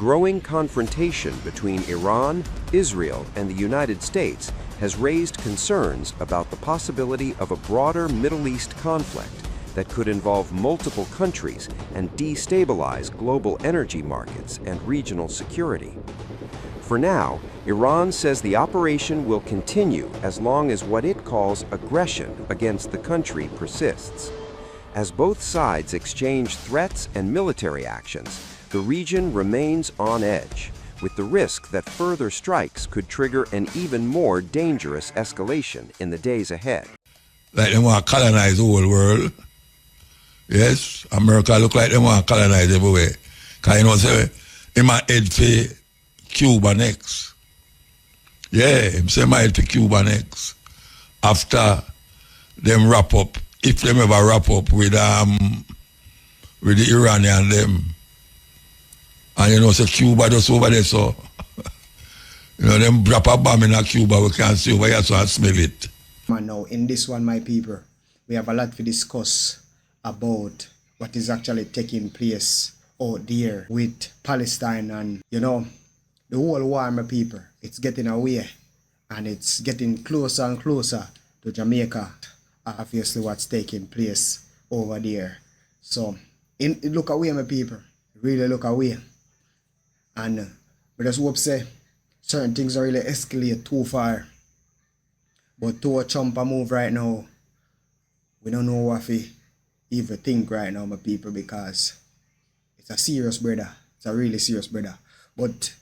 Growing confrontation between Iran, Israel, and the United States has raised concerns about the possibility of a broader Middle East conflict that could involve multiple countries and destabilize global energy markets and regional security. For now, Iran says the operation will continue as long as what it calls aggression against the country persists. As both sides exchange threats and military actions, the region remains on edge, with the risk that further strikes could trigger an even more dangerous escalation in the days ahead. Like they want to colonize the whole world. Yes, America look like they want to colonize everywhere. Because you know, say, he might head for Cuba next. Yeah, him say might head for Cuba next. After them wrap up, if them ever wrap up with the Iranian them. And you know, say Cuba just over there, so you know, them drop a bomb in Cuba, we can't see over here, so I smell it. Now, in this one, my people, we have a lot to discuss about what is actually taking place out there with Palestine, and you know, the whole war, my people, it's getting away and it's getting closer and closer to Jamaica. Obviously, what's taking place over there. So, look away, my people, really look away. And we just hope say certain things are really escalate too far. But to a chumper move right now, we don't know what we even think right now, my people, because it's a serious brother. It's a really serious brother. But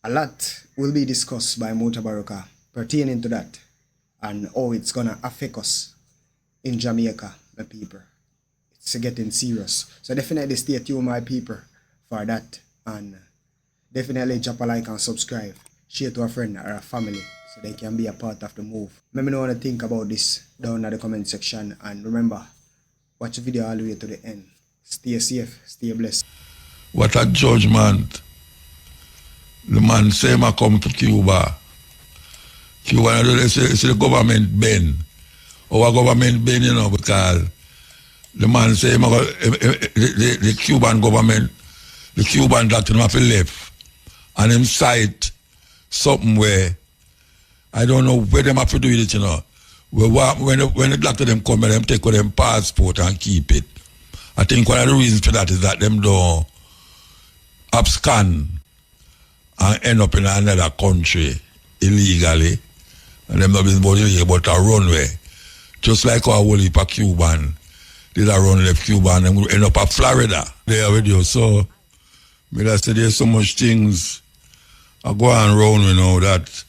a lot will be discussed by Mutabaruka pertaining to that and how it's gonna affect us in Jamaica, my people. It's getting serious. So definitely stay tuned, my people, for that. And definitely drop a like and subscribe. Share to a friend or a family so they can be a part of the move. Let me know what you think about this down in the comment section. And remember, watch the video all the way to the end. Stay safe, stay blessed. What a judgment. The man say I come to Cuba. Cuba, it's the government bend. Our government bend, you know, because the man say the Cuban government, the Cuban doctor have left. And him cite something where I don't know where them have to do with it, you know. When the doctor them come, them take with them passport and keep it. I think one of the reasons for that is that them don't abscond and end up in another country illegally. And them not been able to run away. Just like our whole heap of Cuban. They are run left Cuba and them end up at Florida. They are with you. So I say there's so much things I go on round, you know, that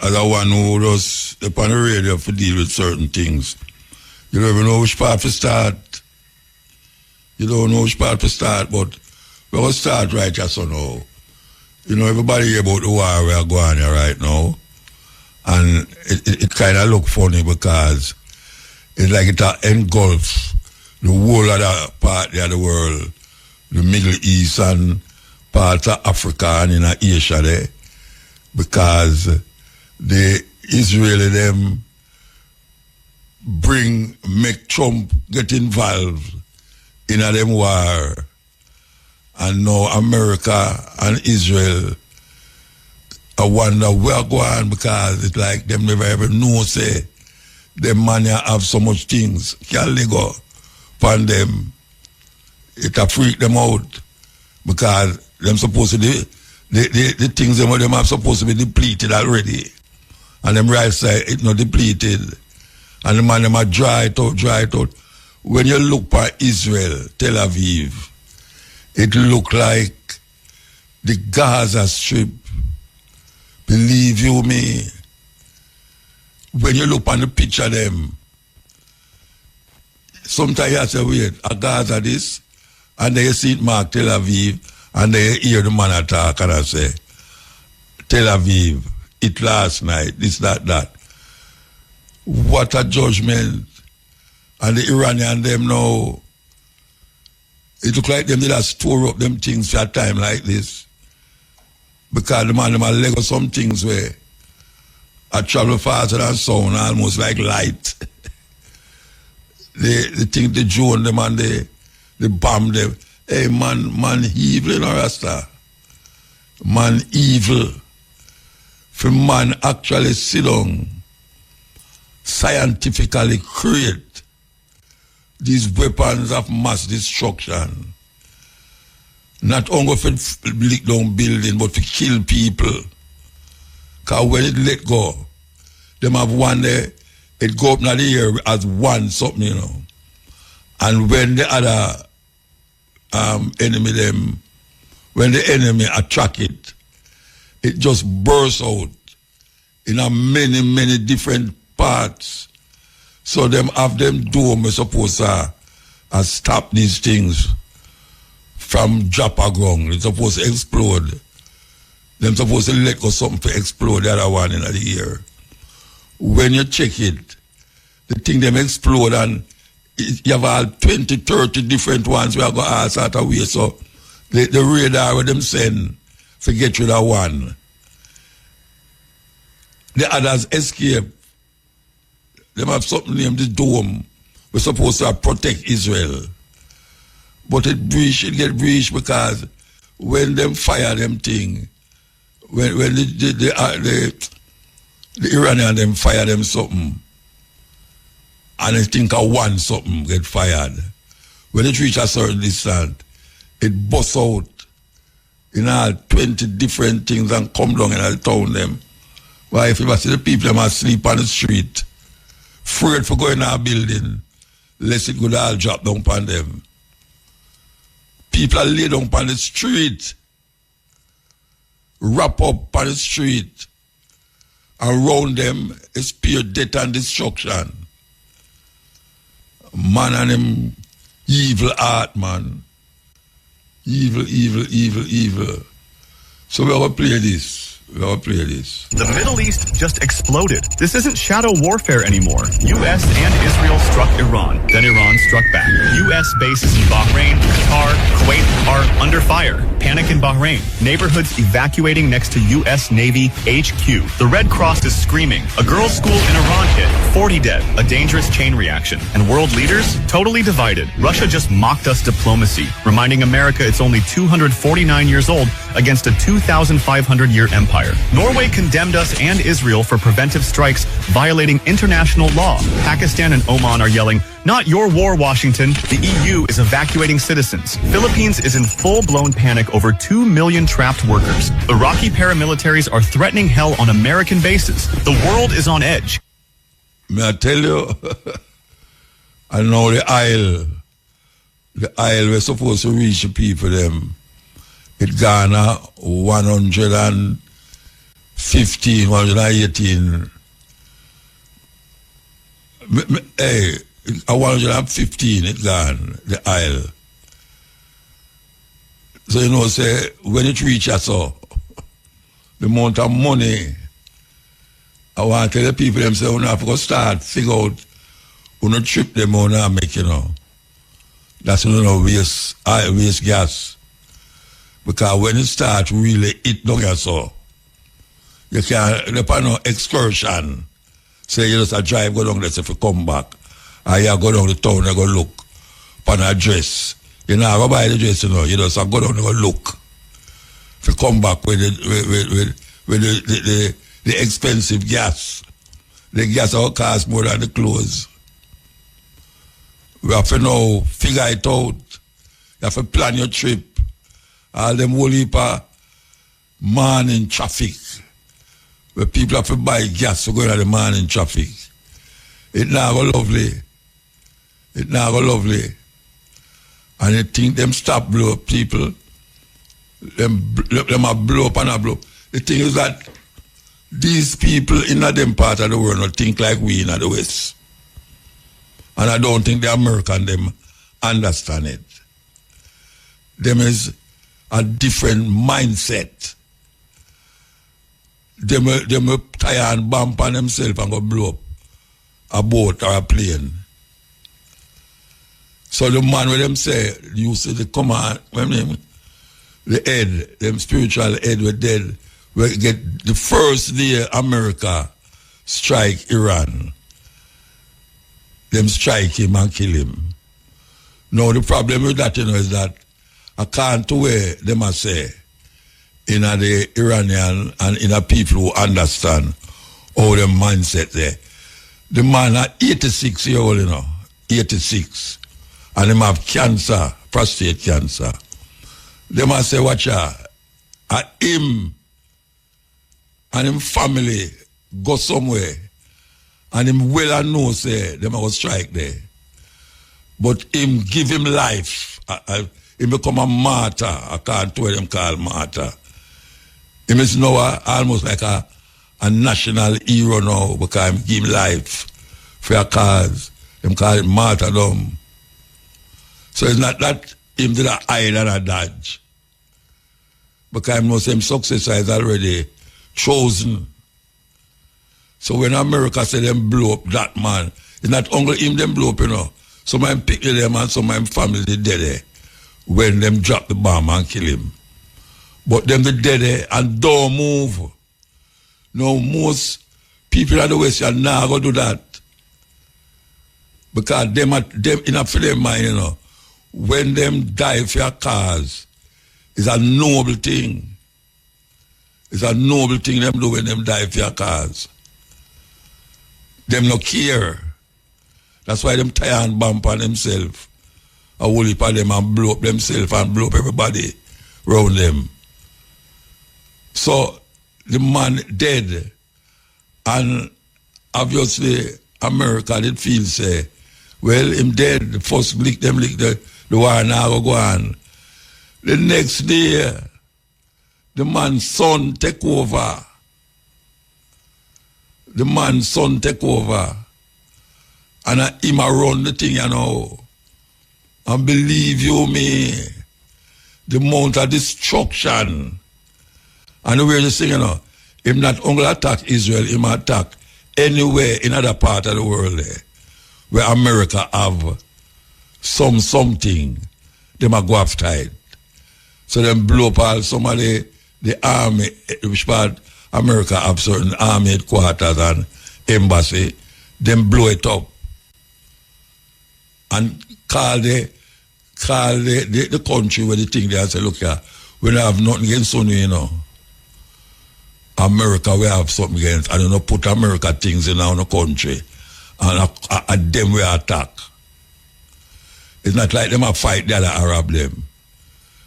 as a one who does upon the radio to deal with certain things. You don't even know which part to start. You don't know which part to start, but we're going to start right just so now. You know, everybody hear about the war we are going here right now. And it kind of look funny because it's like it engulfs the whole other part of the world. The Middle East and parts of Africa and in Asia there, because the Israeli them make Trump get involved in a them war, and now America and Israel I wonder where going, because it's like them never ever know say them man have so much things can they go upon them. It a freak them out because them supposed to the things them have supposed to be depleted already, and them right side it not depleted, and the man them are dry it out. When you look at Israel, Tel Aviv, it look like the Gaza Strip. Believe you me, when you look on the picture them, sometimes you say wait, a Gaza this. And they see it mark Tel Aviv, and they hear the man attack, and I say, Tel Aviv, it last night, this, that. What a judgment. And the Iranian them now, it look like them did store up them things for a time like this. Because the man them have Lego some things where I travel faster than sound, almost like light. They think the drone them and the bomb them, Hey, man evil, you know, Rasta. Man evil. For man actually sit down, scientifically create these weapons of mass destruction. Not only for lick down building, but to kill people. Because when it let go, them have one day, it go up in the air as one something, you know. And when the other enemy them, when the enemy attack it, it just bursts out in a many different parts. So them have them dome supposed to stop these things from drop a ground. It's supposed to explode. Them supposed to let go something to explode the other one in the air. When you check it, the thing them explode and you have all 20, 30 different ones we are going to all sort of way. So the radar with them send forget rid of one. The others escape. Them have something named the dome. We're supposed to protect Israel. But it get breached because when them fire them thing, when the Iranian them fire them something, and they think of one something get fired. When it reach a certain distance, it busts out in all 20 different things and come down in the town them. Why if you see the people them asleep on the street, afraid for going in a building, lest it could all drop down upon them. People are laid down on the street, wrap up on the street, around them is pure death and destruction. Man and them evil heart, man. Evil. So we're going to play this. The Middle East just exploded. This isn't shadow warfare anymore. U.S. and Israel struck Iran. Then Iran struck back. U.S. bases in Bahrain, Qatar, Kuwait are under fire. Panic in Bahrain. Neighborhoods evacuating next to U.S. Navy HQ. The Red Cross is screaming. A girls' school in Iran hit. 40 dead. A dangerous chain reaction. And world leaders? Totally divided. Russia just mocked us diplomacy, reminding America it's only 249 years old against a 2,500-year empire. Norway condemned us and Israel for preventive strikes violating international law. Pakistan and Oman are yelling, "Not your war, Washington." The EU is evacuating citizens. Philippines is in full-blown panic over 2 million trapped workers. Iraqi paramilitaries are threatening hell on American bases. The world is on edge. May I tell you, I know the aisle we're supposed to reach the people them. It Ghana 115, 118. Hey, 115 it gone, the aisle. So you know, say when it reaches so the amount of money, I want to tell the people them say, we have to go start figure out who trip them who make, you know. That's waste gas. Because when it starts really it don't get so. You can't depend on excursion. Say you just drive, go down there, if you come back. Or you go down the town and go look upon a dress. You know, go buy the dress, you know, you just go down and go look. If you come back with the expensive gas. The gas will cost more than the clothes. We have to now figure it out. You have to plan your trip. All them whole heap of morning traffic. Where people have to buy gas to go into the morning traffic. It now go lovely. And you think them stop blow up people. Them are blow up and a blow. The thing is that these people in them part of the world don't think like we in the West. And I don't think the American them understand it. Them is a different mindset. Them tire and bump on themselves and go blow up a boat or a plane. So the man with them say, you see the command, the head, them spiritual head were dead. We get the first day America strike Iran. Them strike him and kill him. Now the problem with that, you know, is that I can't where them a say in the Iranian and in a people who understand how the mindset there. The man at 86 years old, 86. And him have cancer, prostate cancer. They must say, watch out. Him and him family go somewhere. And him well and know say, they must strike there. But him give him life. He become a martyr. I can't tell him call martyr. He is now almost like a national hero now because him give him life for a cause. Him call it martyrdom. So it's not that him did a hide and a dodge. Because him knows him successor is already chosen. So when America say them blow up that man, it's not only him them blow up, Some of them pick them and some of them family dead there when them drop the bomb and kill him. But them the dead there and don't move. No, most people in the West are not going to do that. Because them in a film mind, when them die for a cause, it's a noble thing. It's a noble thing them do when them die for a cause. Them no care. That's why them tie and bump on themselves. A whole heap of them and blow up themselves and blow up everybody around them. So the man dead, and obviously America did feel say, well, him dead, the first lick the war now go on. The next day, the man's son take over. The man's son take over. And him a run the thing, And believe you me, the amount of destruction. And the way this thing, him not only attack Israel, him attack anywhere in other part of the world there, where America have something, them a go after it. So them blow up all some of the army, which part America have certain army headquarters and embassy, them blow it up. And call the country where they think they say, look here, we don't have nothing against Sunni, America, we have something against. I don't know, put America things in our country. And them we attack. It's not like them a fight the other Arab them.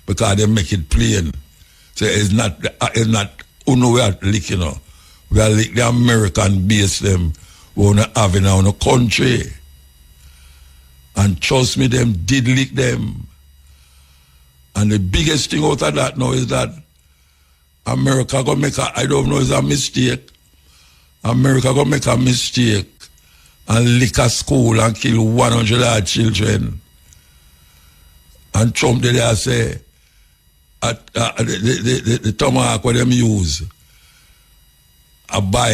Because they make it plain. So it's not we are lick, We are lick the American base them we want to have in our country. And trust me, them did lick them. And the biggest thing out of that now is that America gonna make I don't know, it's a mistake. America gonna make a mistake and lick a school and kill 100 odd children. And Trump did there say, the tomahawk what them use, them buy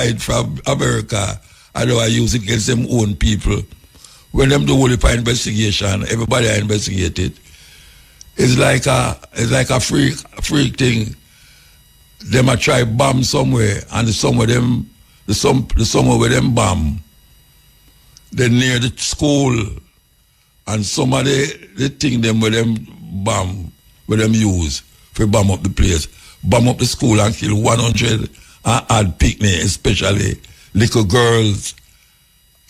it from America. I know I use it against them own people. When them do whole heap of investigation, everybody investigate it. It's like a freak thing. Them a try bomb somewhere, and the somewhere where them bomb, they near the school, and some of the thing them where them bomb, where them use for bomb up the place, bomb up the school and kill 100 and add picnic, especially little girls,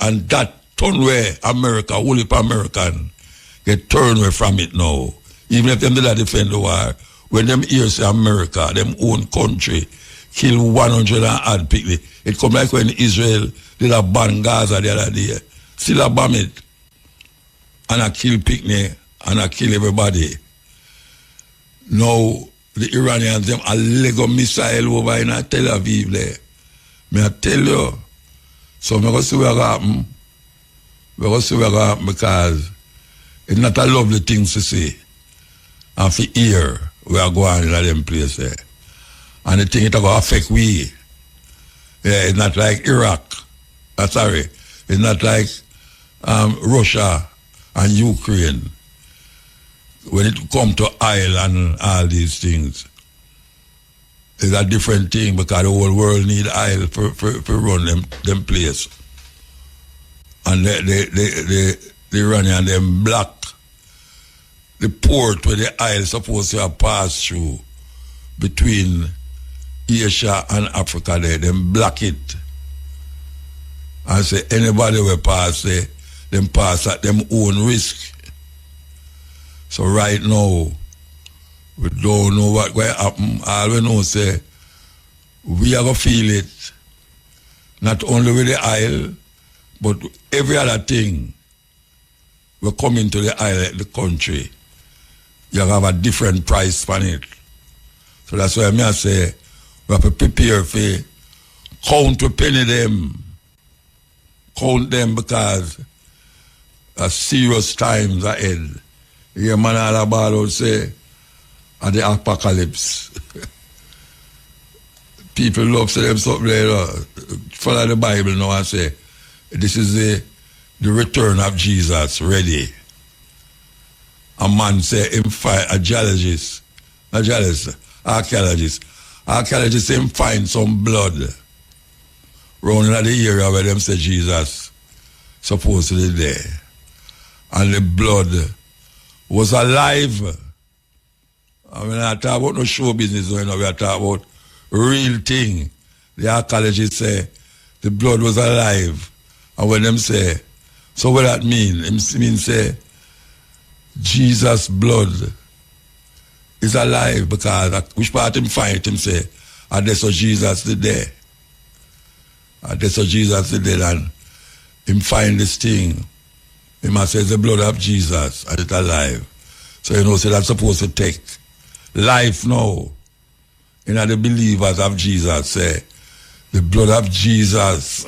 and that turn where America, whole heap American, get turned away from it now. Even if them did not defend the war, when them hear say America, them own country, kill 100 and add picnic, it come like when Israel did a ban Gaza the other day. Still a bomb it, and I kill picnic, and I kill everybody. Now, the Iranians, them a Lego missile over in Tel Aviv there. Me I tell you, so me go see what happen. We go see what happen because it's not a lovely thing to see. And for hear, we are going to them place there. And the thing it will affect we. Yeah, it's not like Iraq. Sorry. It's not like Russia and Ukraine. When it comes to oil and all these things, it's a different thing because the whole world need oil for run them place. And the Iranian, them black the port where the oil supposed to have passed through between Asia and Africa there, them block it. And say anybody will pass there, them pass at them own risk. So right now, we don't know what will happen. All we know say, we are going to feel it. Not only with the oil, but every other thing will come into the oil, the country. You have a different price on it. So that's why I say, we have to prepare for count to penny them. Count them because a serious times ahead. You man all about say at the apocalypse. People love say them something there. Follow the Bible now and say this is the return of Jesus ready. A man say him find archaeologist him find some blood round in the area where them say Jesus supposed to be there. And the blood was alive. I mean, I talk about no show business, we are talking about real thing. The archaeologists say the blood was alive. And when them say, so what that mean? It means say Jesus' blood is alive because which part him find him say, and that's what Jesus did there. And that's what Jesus did there, and him find this thing. He must say the blood of Jesus and it's alive. So you know, so that's supposed to take life now. You know, the believers of Jesus say the blood of Jesus.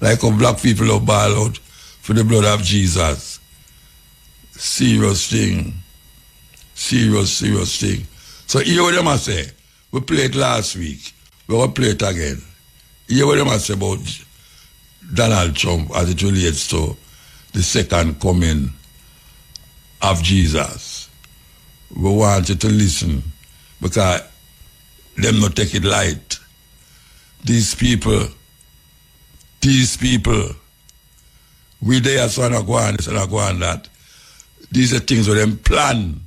Like how black people are ball out for the blood of Jesus. Serious thing. Serious thing. So here what them say, we played last week, we're going to play it again. Here what them say about Donald Trump as it relates to the second coming of Jesus. We want you to listen because them not take it light. These people, we there so not go on this and not go on that. These are things where them plan.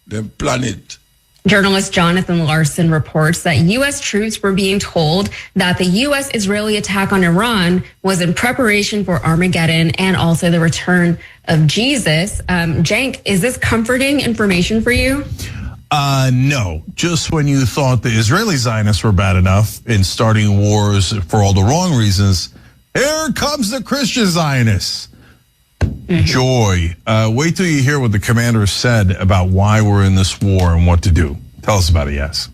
Them plan it. Journalist Jonathan Larson reports that U.S. troops were being told that the U.S.-Israeli attack on Iran was in preparation for Armageddon and also the return of Jesus. Jank, is this comforting information for you? No, just when you thought the Israeli Zionists were bad enough in starting wars for all the wrong reasons, here comes the Christian Zionists. Joy. Wait till you hear what the commander said about why we're in this war and what to do. Tell us about it, Yes.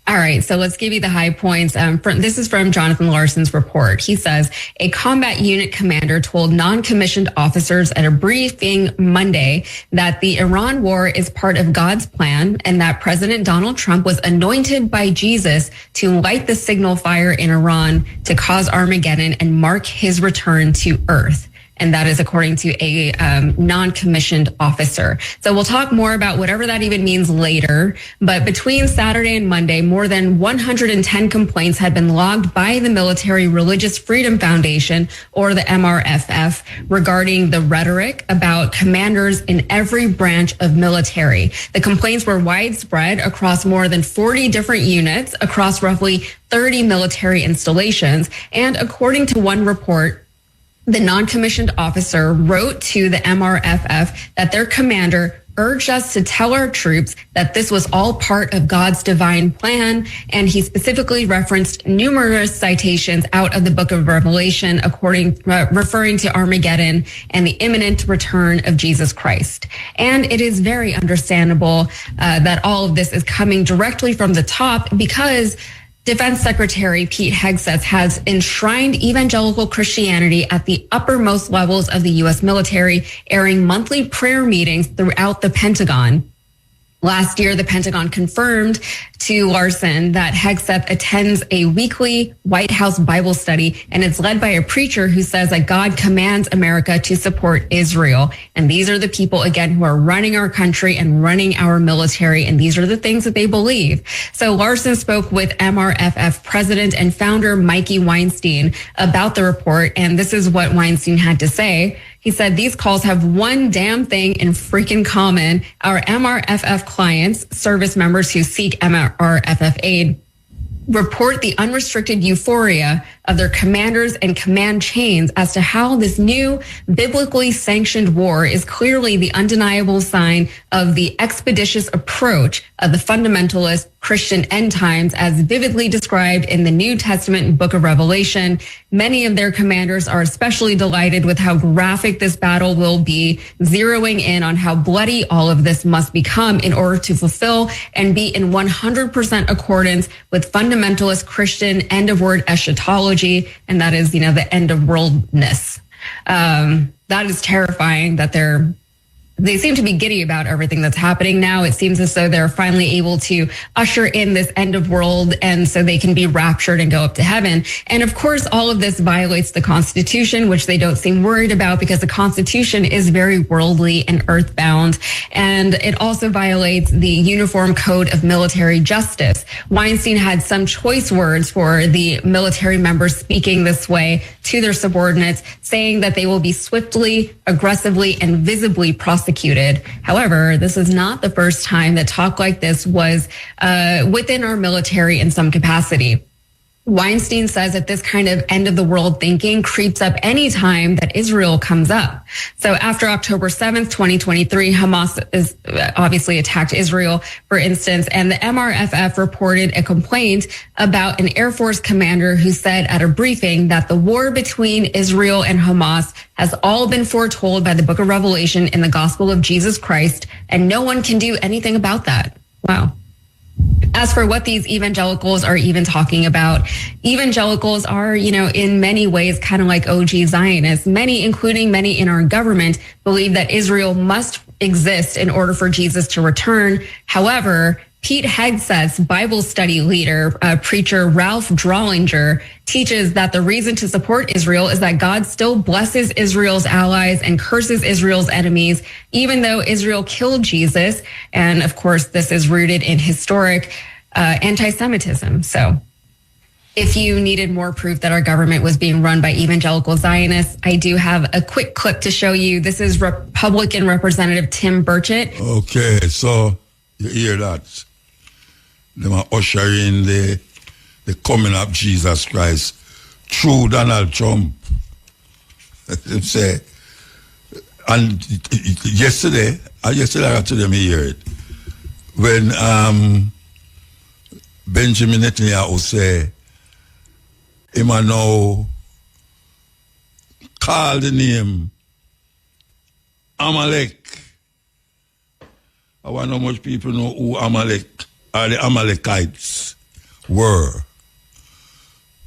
All right, so let's give you the high points. This is from Jonathan Larson's report. He says, a combat unit commander told non-commissioned officers at a briefing Monday that the Iran war is part of God's plan and that President Donald Trump was anointed by Jesus to light the signal fire in Iran to cause Armageddon and mark his return to earth. And that is according to a non-commissioned officer. So we'll talk more about whatever that even means later. But between Saturday and Monday, more than 110 complaints had been logged by the Military Religious Freedom Foundation, or the MRFF, regarding the rhetoric about commanders in every branch of military. The complaints were widespread across more than 40 different units across roughly 30 military installations. And according to one report, the non-commissioned officer wrote to the MRFF that their commander urged us to tell our troops that this was all part of God's divine plan. And he specifically referenced numerous citations out of the book of Revelation, referring to Armageddon and the imminent return of Jesus Christ. And it is very understandable that all of this is coming directly from the top, because Defense Secretary Pete Hegseth has enshrined evangelical Christianity at the uppermost levels of the U.S. military, airing monthly prayer meetings throughout the Pentagon. Last year, the Pentagon confirmed to Larson that Hegseth attends a weekly White House Bible study, and it's led by a preacher who says that God commands America to support Israel. And these are the people, again, who are running our country and running our military, and these are the things that they believe. So Larson spoke with MRFF president and founder Mikey Weinstein about the report, and this is what Weinstein had to say. He said, these calls have one damn thing in freaking common. Our MRFF clients, service members who seek MRFF aid, report the unrestricted euphoria of their commanders and command chains as to how this new biblically sanctioned war is clearly the undeniable sign of the expeditious approach of the fundamentalist Christian end times as vividly described in the New Testament book of Revelation. Many of their commanders are especially delighted with how graphic this battle will be, zeroing in on how bloody all of this must become in order to fulfill and be in 100% accordance with fundamentalist Christian end of word eschatology, and that is, the end of worldness. That is terrifying that they seem to be giddy about everything that's happening now. It seems as though they're finally able to usher in this end of world, and so they can be raptured and go up to heaven. And of course, all of this violates the Constitution, which they don't seem worried about because the Constitution is very worldly and earthbound. And it also violates the Uniform Code of Military Justice. Weinstein had some choice words for the military members speaking this way to their subordinates, saying that they will be swiftly, aggressively, and visibly prosecuted. However, this is not the first time that talk like this was within our military in some capacity. Weinstein says that this kind of end of the world thinking creeps up any time that Israel comes up. So after October 7th, 2023, Hamas is obviously attacked Israel, for instance, and the MRFF reported a complaint about an Air Force commander who said at a briefing that the war between Israel and Hamas has all been foretold by the book of Revelation in the gospel of Jesus Christ, and no one can do anything about that. Wow. As for what these evangelicals are even talking about, evangelicals are, in many ways kind of like OG Zionists. Many, including many in our government, believe that Israel must exist in order for Jesus to return. However, Pete Hegseth's Bible study leader, preacher Ralph Drollinger, teaches that the reason to support Israel is that God still blesses Israel's allies and curses Israel's enemies, even though Israel killed Jesus. And of course, this is rooted in historic anti-Semitism. So if you needed more proof that our government was being run by evangelical Zionists, I do have a quick clip to show you. This is Republican Representative Tim Burchett. Okay, so you hear that? They are ushering the coming of Jesus Christ through Donald Trump. They say, and yesterday I got to them hear it when Benjamin Netanyahu say, him a now call the name Amalek. I want how much people know who Amalek or the Amalekites were.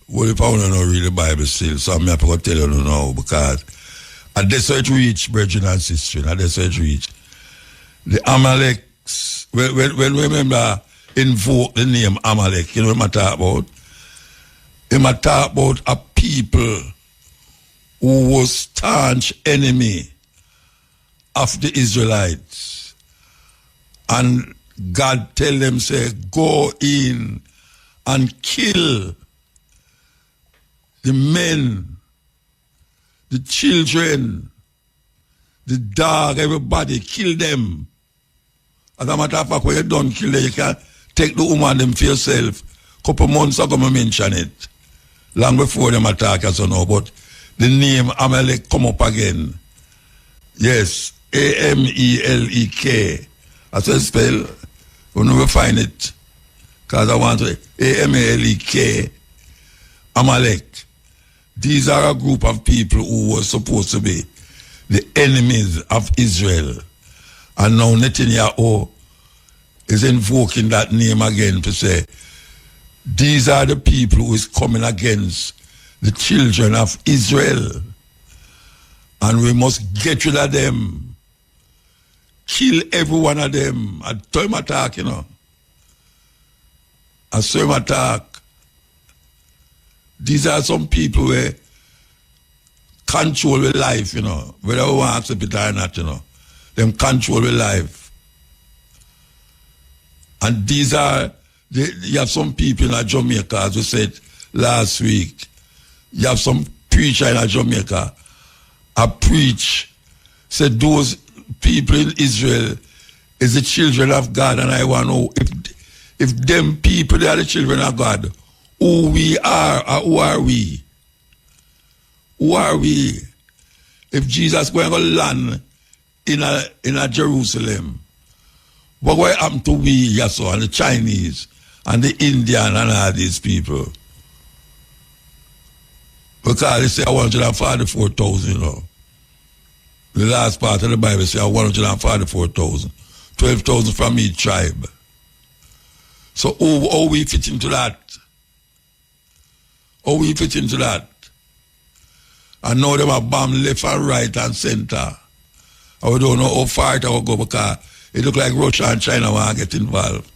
Well, if I want to know read the Bible still, so I'm have to tell you now because at this it reach, brethren and sisters, at this it reach. The Amaleks, when remember invoke the name Amalek, you know what I'm talking about? I'm talking about a people who was staunch enemy of the Israelites. And God tell them, say, go in and kill the men, the children, the dog, everybody, kill them. As a matter of fact, when you don't kill them, you can take the woman them for yourself. Couple months ago, I mention it. Long before them attack us or no, but the name Amalek come up again. Yes, Amelek. That's what I spell. We'll never find it. Because I want to Amelek. Amalek. These are a group of people who were supposed to be the enemies of Israel. And now Netanyahu is invoking that name again to say, these are the people who is coming against the children of Israel. And we must get rid of them. Kill every one of them. I tell him attack, I saw him attack. These are some people where control their life, you know. Whether we want to accept it or not, you know. Them control their life. And these are, you have some people in Jamaica, as we said last week. You have some preacher in Jamaica. I preach, said those people in Israel is the children of God, and I want to know if them people, they are the children of God, who we are, or who are we? Who are we? If Jesus going to land in a Jerusalem, what will happen to we, yes, and the Chinese, and the Indian, and all these people? Because they say 144,000, you know. The last part of the Bible says 144,000. 12,000 from each tribe. So how we fit into that? How we fit into that? And now them are bomb left and right and center. And we don't know how far it will go because it look like Russia and China want to get involved.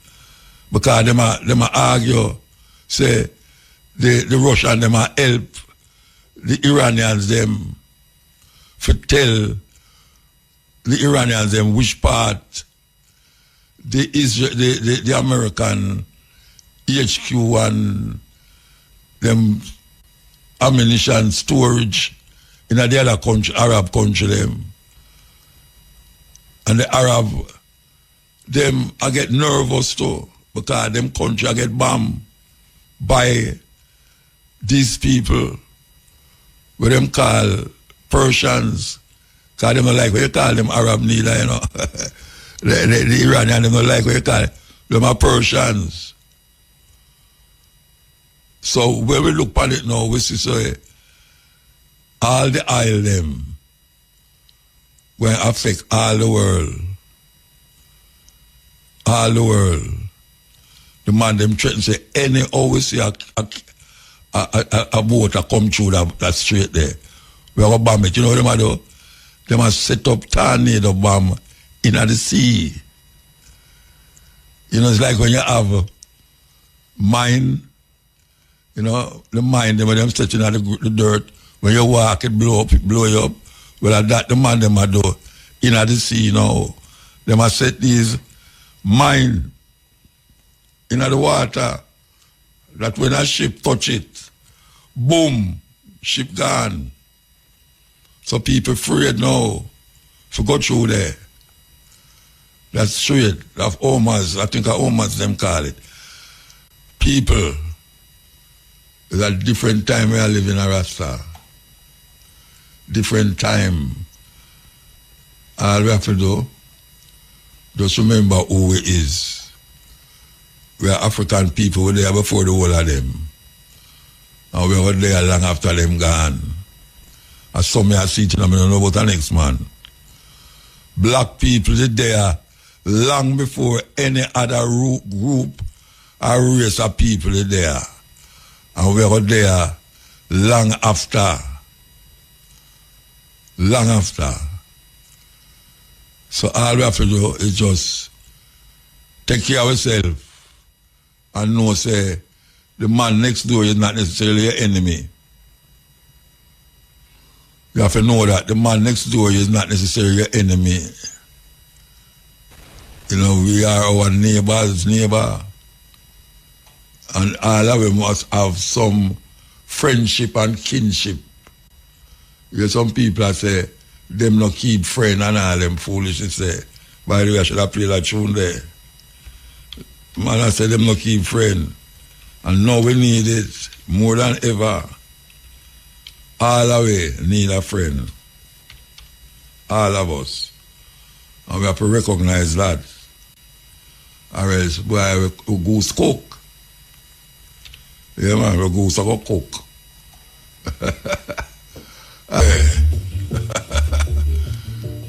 Because them are argue, say the Russians them are help the Iranians them for tell the Iranians them which part the American HQ and them ammunition storage in the other country, Arab country them. And the Arab them I get nervous too because them country I get bombed by these people what them call Persians. Because them don't like what you call them Arab neither, you know. the Iranian them don't like what you call them are Persians. So when we look at it now, we see so all the oil them will affect all the world. All the world. The man them threaten say any always see a boat a come through that straight there. We have a bomb it. You know what they do? They must set up tornado bomb in the sea. You know, it's like when you have mine, you know, the mine, when them setting at the dirt, when you walk, it blow you up. Well, that the man them do in the sea, you know. They must set these mine in the water that when a ship touch it, boom, ship gone. So people afraid now to go through there. That's straight of Omas. I think Omas them call it. People, it's a different time we are living in Rasta. Different time. All we have to do, just remember who we is. We are African people. We're there before the whole of them. And we were there long after them gone. As some may have seen it, I don't know about the next man. Black people are there long before any other group or race of people are there. And we were there long after. Long after. So all we have to do is just take care of ourselves and know, say, the man next door is not necessarily your enemy. You have to know that the man next door is not necessarily your enemy. You know, we are our neighbor's neighbor. And all of them must have some friendship and kinship. Because some people say, them not keep friend and all them foolish. Say, by the way, I should have played that tune there. Man, I say them not keep friend. And now we need it more than ever. All the way need a friend. All of us. And we have to recognize that. Or else, boy, we goose cook. Yeah, man, we goose go cook.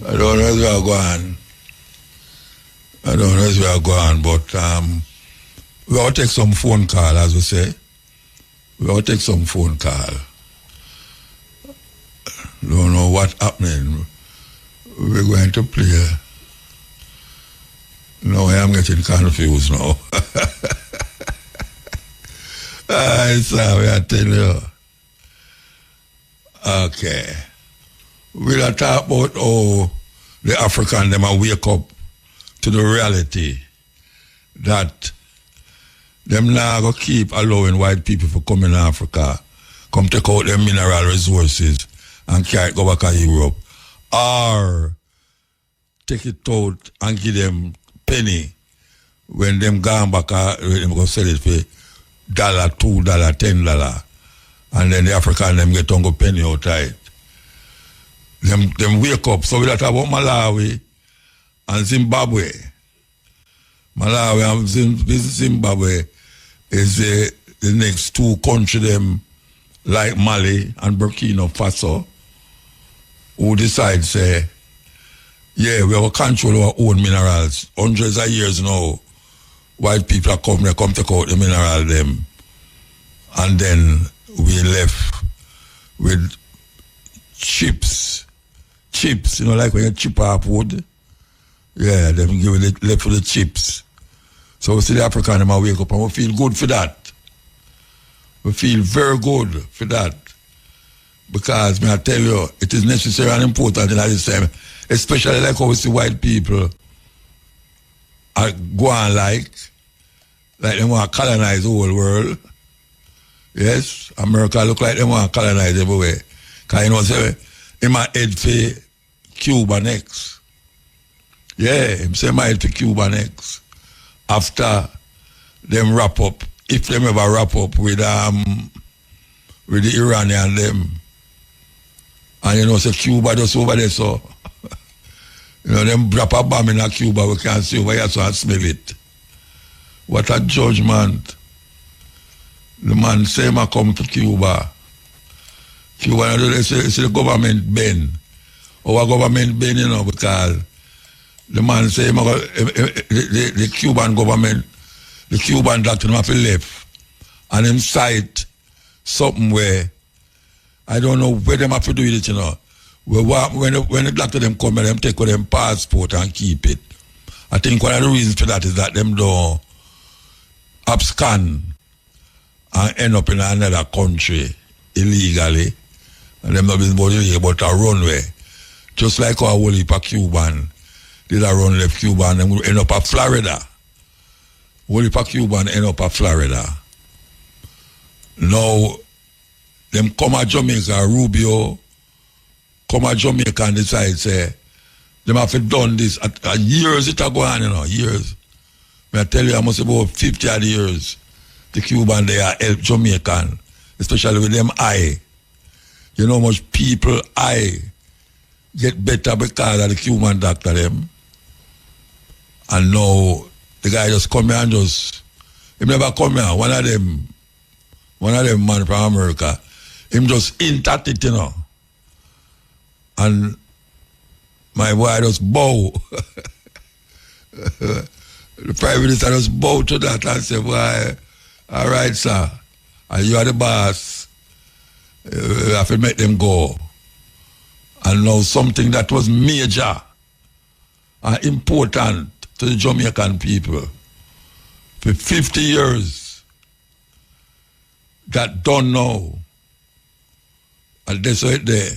I don't know where we are going. I don't know where we are going, but we will take some phone call, as we say. We will take some phone call. Don't know what's happening. We're going to play. No, I am getting confused now. Yes, sir, I tell you. Okay. We'll talk about how the African them a wake up to the reality that them now go keep allowing white people to come in Africa, come take out their mineral resources and carry it go back to Europe, or take it out and give them penny when them gone back, them go sell it for $1, $2, $10, and then the African them get on go penny out of it. Them wake up. So we talk about Malawi and Zimbabwe. Malawi and Zimbabwe is the next two countries them like Mali and Burkina Faso who decide say, yeah, we have control our own minerals. Hundreds of years now, white people are come, they come take out the mineral them. And then we left with chips, you know, like when you chip up wood. Yeah, them give it left for the chips. So we see the African them wake up and we feel good for that. We feel very good for that. Because may I tell you, it is necessary and important in this time, especially like how we see white people are go on like they want to colonize the whole world. Yes, America look like they want to colonize everywhere. Because you know, say, in my head for Cuba next. Yeah, him say my head for Cuba next. After them wrap up, if them ever wrap up with the Iranian them. And you know, say Cuba just over there, so you know, them drop a bomb in Cuba, we can't see over here, so I smell it. What a judgment. The man say I come to Cuba. Cuba, it's the government bend. Our government bend, you know, because the man say the Cuban government, the Cuban doctor have to left. And him cite something where I don't know where them have to do it, you know. When the doctor them come and them take with them passport and keep it. I think one of the reasons for that is that them don't abscond and end up in another country illegally. And them not being about a runway. Just like our whole heap of Cuban. Did a run left Cuba and them end up at Florida. Whole heap of Cuban end up at Florida. Now, them come at Jamaica, Rubio, come at Jamaica and decide, say, them have done this at years it a go on, you know, years. I tell you, I must about 50 odd years. The Cuban, they are help Jamaican, especially with them eye. You know how much people eye get better because of the Cuban doctor them. And now, the guy just come here and he never come here, one of them man from America, him just hint at it, you know. And my boy just bow. The Prime Minister just bow to that and say, boy, all right, sir, and you are the boss. You have to make them go. And now something that was major and important to the Jamaican people for 50 years that done now. And that's it there.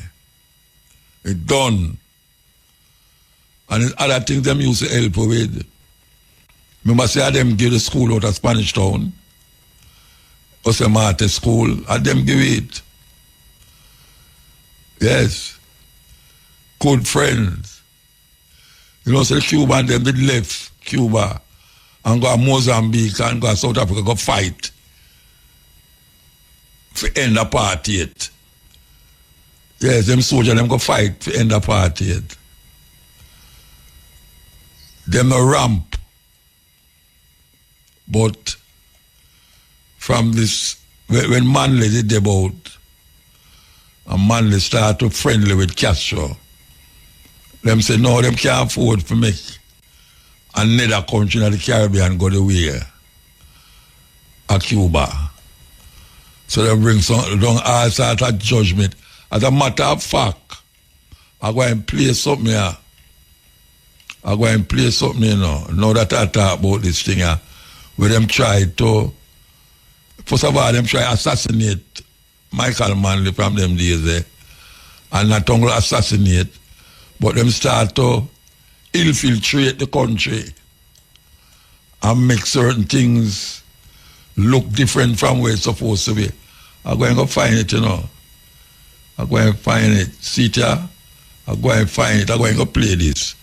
It done. And there's other things them used to help with. Remember say them give the school out of Spanish Town. Or say Marte school. And them give it. Yes. Good friends. You know, so the Cuban them did left Cuba and go to Mozambique and go to South Africa go fight for end apartheid. Yes, them soldiers them go fight for end apartheid. Them no ramp. But from this, when Manley did about, and Manley started to friendly with Castro, them say, no, them can't afford for make another country in the Caribbean go the way of Cuba. So they bring some down all sort of judgment. As a matter of fact, I go and play something here. I go and play something, you know. Now that I talk about this thing here, where them try to First of all, them try assassinate Michael Manley from them days there. And not only assassinate, but them start to infiltrate the country and make certain things look different from where it's supposed to be. I'm going to find it, you know. I'm going to find it. See here? I'm going to find it. I'm going to play this.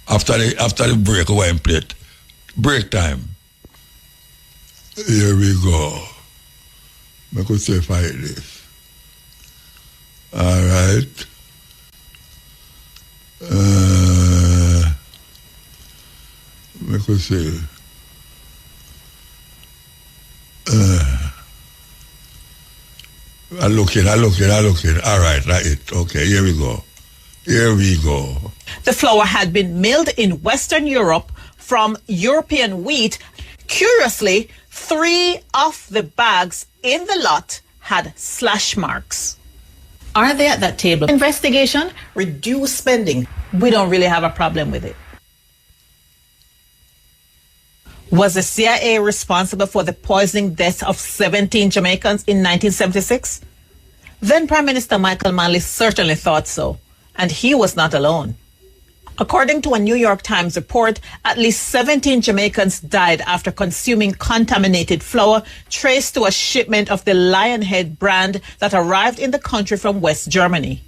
After the break, I'm going to play it. Break time. Here we go. I could say find this. All right. I could say. I look it. All right, that's it. Okay, here we go. The flour had been milled in Western Europe from European wheat. Curiously, 3 of the bags in the lot had slash marks. Are they at that table? Investigation, reduce spending. We don't really have a problem with it. Was the CIA responsible for the poisoning deaths of 17 Jamaicans in 1976? Then Prime Minister Michael Manley certainly thought so, and he was not alone. According to a New York Times report, at least 17 Jamaicans died after consuming contaminated flour traced to a shipment of the Lionhead brand that arrived in the country from West Germany.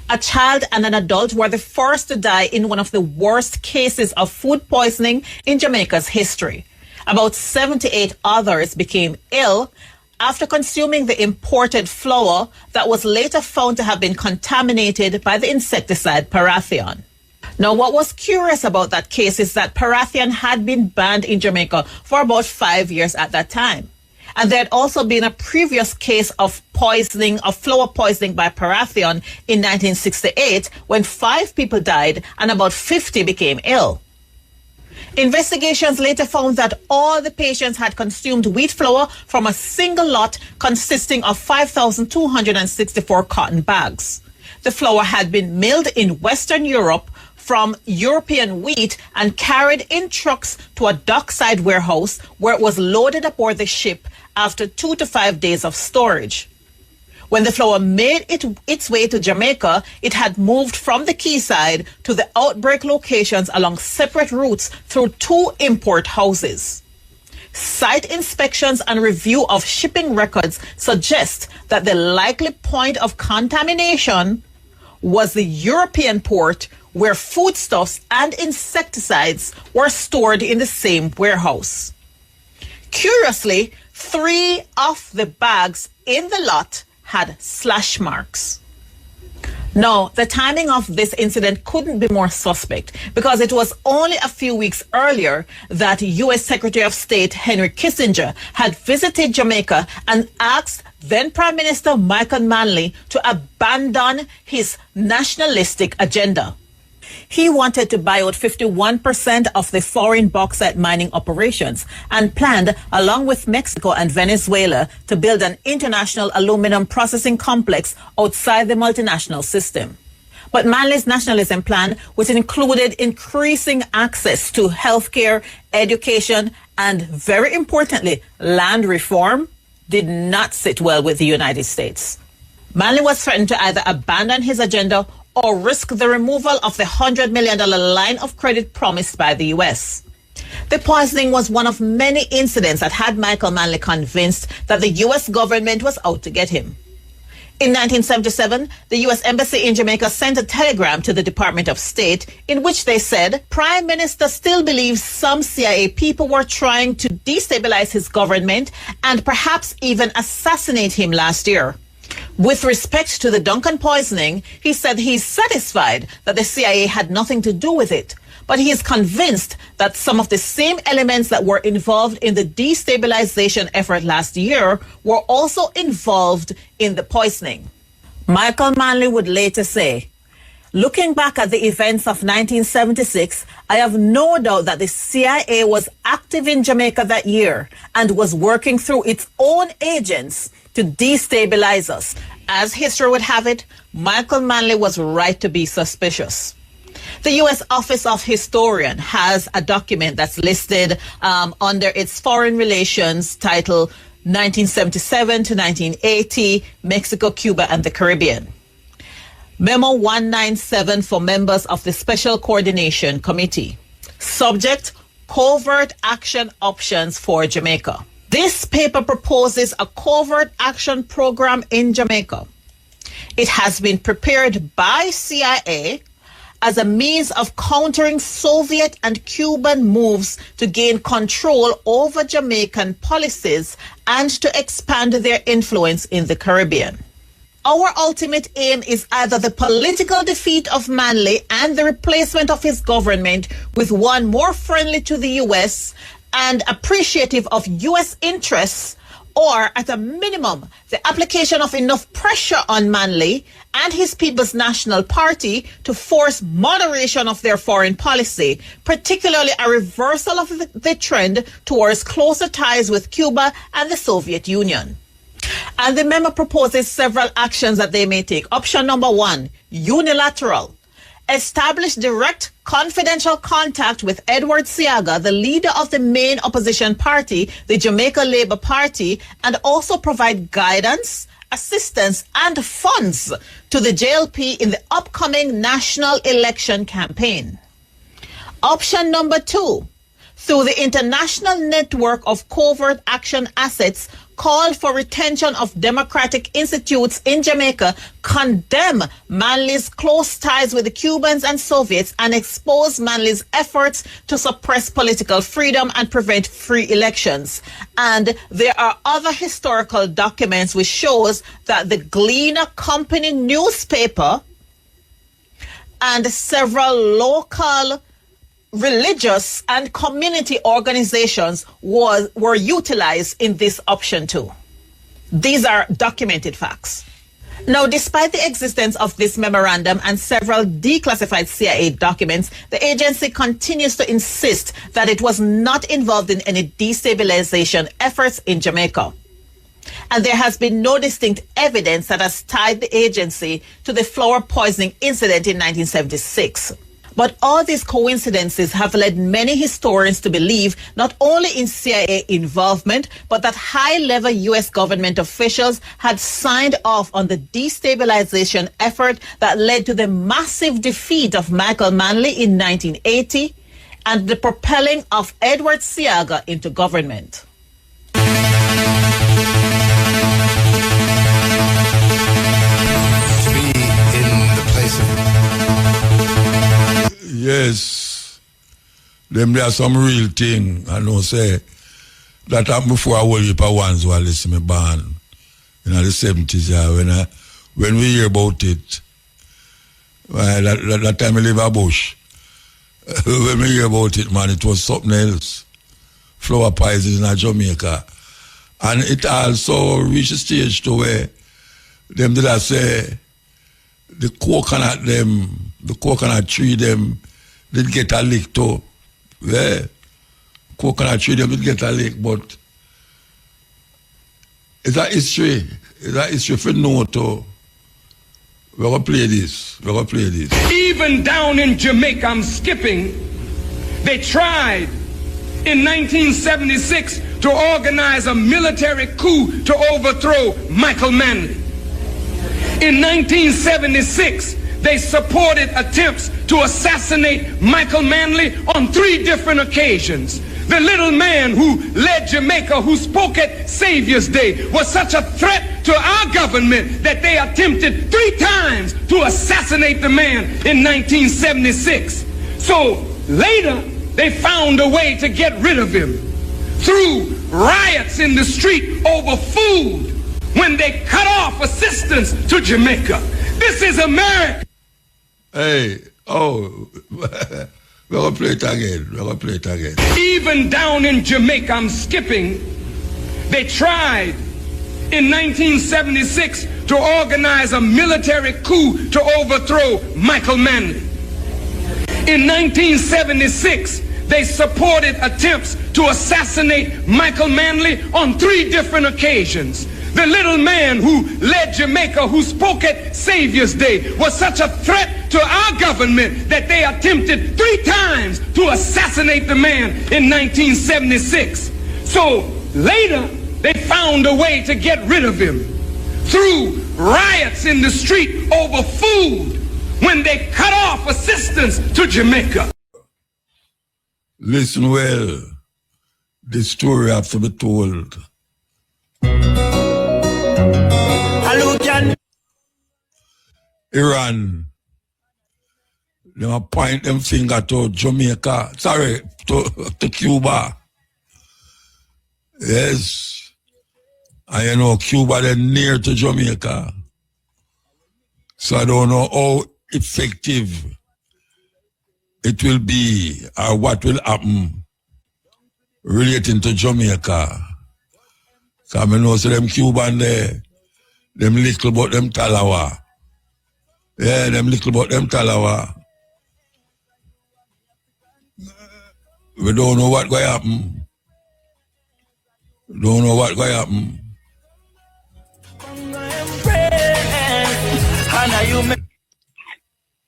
A child and an adult were the first to die in one of the worst cases of food poisoning in Jamaica's history. About 78 others became ill after consuming the imported flour that was later found to have been contaminated by the insecticide Parathion. Now, what was curious about that case is that Parathion had been banned in Jamaica for about 5 years at that time. And there had also been a previous case of flour poisoning by Parathion in 1968 when 5 people died and about 50 became ill. Investigations later found that all the patients had consumed wheat flour from a single lot consisting of 5,264 cotton bags. The flour had been milled in Western Europe from European wheat and carried in trucks to a dockside warehouse where it was loaded aboard the ship after 2 to 5 days of storage. When the flour made its way to Jamaica, it had moved from the quayside to the outbreak locations along separate routes through 2 import houses. Site inspections and review of shipping records suggest that the likely point of contamination was the European port where foodstuffs and insecticides were stored in the same warehouse. Curiously, 3 of the bags in the lot had slash marks. Now, the timing of this incident couldn't be more suspect because it was only a few weeks earlier that U.S. Secretary of State Henry Kissinger had visited Jamaica and asked then Prime Minister Michael Manley to abandon his nationalistic agenda. He wanted to buy out 51% of the foreign bauxite mining operations and planned, along with Mexico and Venezuela, to build an international aluminum processing complex outside the multinational system. But Manley's nationalism plan, which included increasing access to healthcare, education, and, very importantly, land reform, did not sit well with the United States. Manley was threatened to either abandon his agenda or risk the removal of the $100 million line of credit promised by the U.S. The poisoning was one of many incidents that had Michael Manley convinced that the U.S. government was out to get him. In 1977, the U.S. Embassy in Jamaica sent a telegram to the Department of State in which they said, Prime Minister still believes some CIA people were trying to destabilize his government and perhaps even assassinate him last year. With respect to the Duncan poisoning, he said he's satisfied that the CIA had nothing to do with it, but he is convinced that some of the same elements that were involved in the destabilization effort last year were also involved in the poisoning. Michael Manley would later say, looking back at the events of 1976, I have no doubt that the CIA was active in Jamaica that year and was working through its own agents to destabilize us. As history would have it, Michael Manley was right to be suspicious. The U.S. Office of Historian has a document that's listed under its foreign relations title, 1977 to 1980, Mexico, Cuba, and the Caribbean. Memo 197 for members of the Special Coordination Committee. Subject, covert action options for Jamaica. This paper proposes a covert action program in Jamaica. It has been prepared by CIA as a means of countering Soviet and Cuban moves to gain control over Jamaican policies and to expand their influence in the Caribbean. Our ultimate aim is either the political defeat of Manley and the replacement of his government with one more friendly to the U.S. and appreciative of U.S. interests, or at a minimum, the application of enough pressure on Manley and his People's National Party to force moderation of their foreign policy, particularly a reversal of the trend towards closer ties with Cuba and the Soviet Union. And the memo proposes several actions that they may take. Option number 1, unilateral. Establish direct confidential contact with Edward Seaga, the leader of the main opposition party, the Jamaica Labour Party, and also provide guidance, assistance, and funds to the JLP in the upcoming national election campaign. Option number 2, through the international network of covert action assets, call for retention of democratic institutes in Jamaica, condemn Manley's close ties with the Cubans and Soviets, and expose Manley's efforts to suppress political freedom and prevent free elections. And there are other historical documents which shows that the Gleaner Company newspaper and several local religious and community organizations were utilized in this option too. These are documented facts. Now, despite the existence of this memorandum and several declassified CIA documents, the agency continues to insist that it was not involved in any destabilization efforts in Jamaica. And there has been no distinct evidence that has tied the agency to the flour poisoning incident in 1976. But all these coincidences have led many historians to believe not only in CIA involvement, but that high-level U.S. government officials had signed off on the destabilization effort that led to the massive defeat of Michael Manley in 1980 and the propelling of Edward Seaga into government. Yes, them there are some real thing. I know say that happened before I whole heap of ones who listen me born in the 70s. Yeah, when we hear about it, that time I live a bush. When we hear about it, man, it was something else. Flower pies in Jamaica, and it also reached a stage to where them did I say the coconut tree them did get a lick too. Yeah. Coconut tree them did get a lick, but it's a history. It's a history for no too. We're gonna play this. Even down in Jamaica, I'm skipping, they tried in 1976 to organize a military coup to overthrow Michael Manley. In 1976, they supported attempts to assassinate Michael Manley on 3 different occasions. The little man who led Jamaica, who spoke at Savior's Day, was such a threat to our government that they attempted 3 times to assassinate the man in 1976. So later, they found a way to get rid of him through riots in the street over food when they cut off assistance to Jamaica. This is America. Hey, oh, we're gonna play it again. Even down in Jamaica, I'm skipping, they tried in 1976 to organize a military coup to overthrow Michael Manley. In 1976, they supported attempts to assassinate Michael Manley on 3 different occasions. The little man who led Jamaica, who spoke at Savior's Day, was such a threat to our government that they attempted 3 times to assassinate the man in 1976. So later, They found a way to get rid of him through riots in the street over food when they cut off assistance to Jamaica. Listen well. This story has to be told. Iran, they point them finger to Jamaica, sorry, to Cuba. Yes. And you know, Cuba, they're near to Jamaica. So I don't know how effective it will be or what will happen relating to Jamaica. Because I know so them Cuban there, them little but them talawa. Yeah, them little but them talawa. We don't know what going to happen. Don't know what going to happen.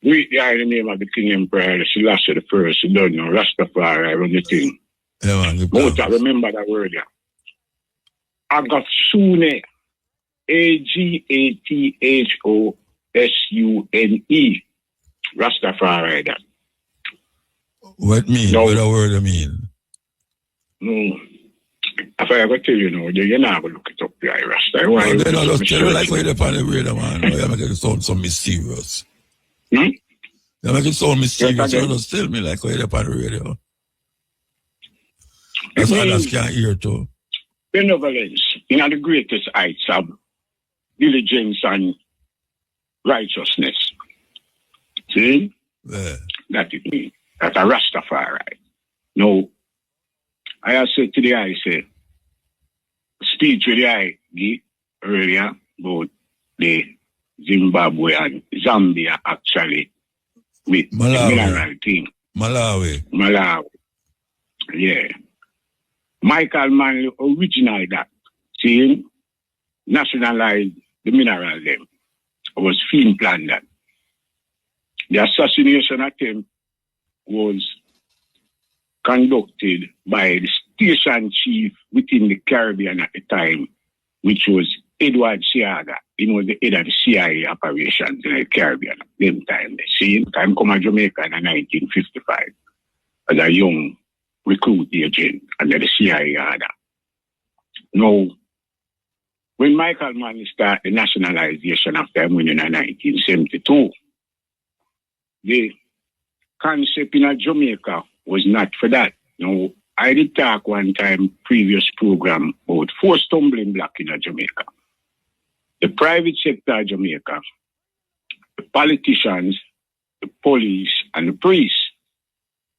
We are the name of the King Emperor, Selassie the First, you don't know, Rastafari, run the thing. Yeah, man. Muta, remember that word, yeah. Agatsune, Agathosune, Rastafari, that. What mean? No. What the word I mean? No. If I ever tell you now, you're not going to look it up, yeah, Rasta. No, they don't just tell you like where they're on the radio, man. You make it sound so mysterious. Hmm? You make it sound mysterious. Yes, You just tell me like where they're on the radio. That's what others can't hear too. Benevolence, in the greatest heights of diligence and righteousness. See? Yeah. That it means. That's a Rastafari. No. I have said to the I say, speech with the I give earlier about the Zimbabwe and Zambia actually with Malawi. the mineral thing. Malawi. Yeah. Michael Manley original that. See, nationalized the mineral them. It was film plan that. The assassination attempt was conducted by the station chief within the Caribbean at the time, which was Edward Siaga. He was the head of the CIA operations in the Caribbean at the time. See, time come to Jamaica in 1955 as a young recruit agent under the CIA order. Now, when Michael Manley started the nationalization after him winning in 1972, the concept in Jamaica was not for that. Now, I did talk one time, previous program, about 4 stumbling blocks in Jamaica. The private sector of Jamaica, the politicians, the police, and the priests.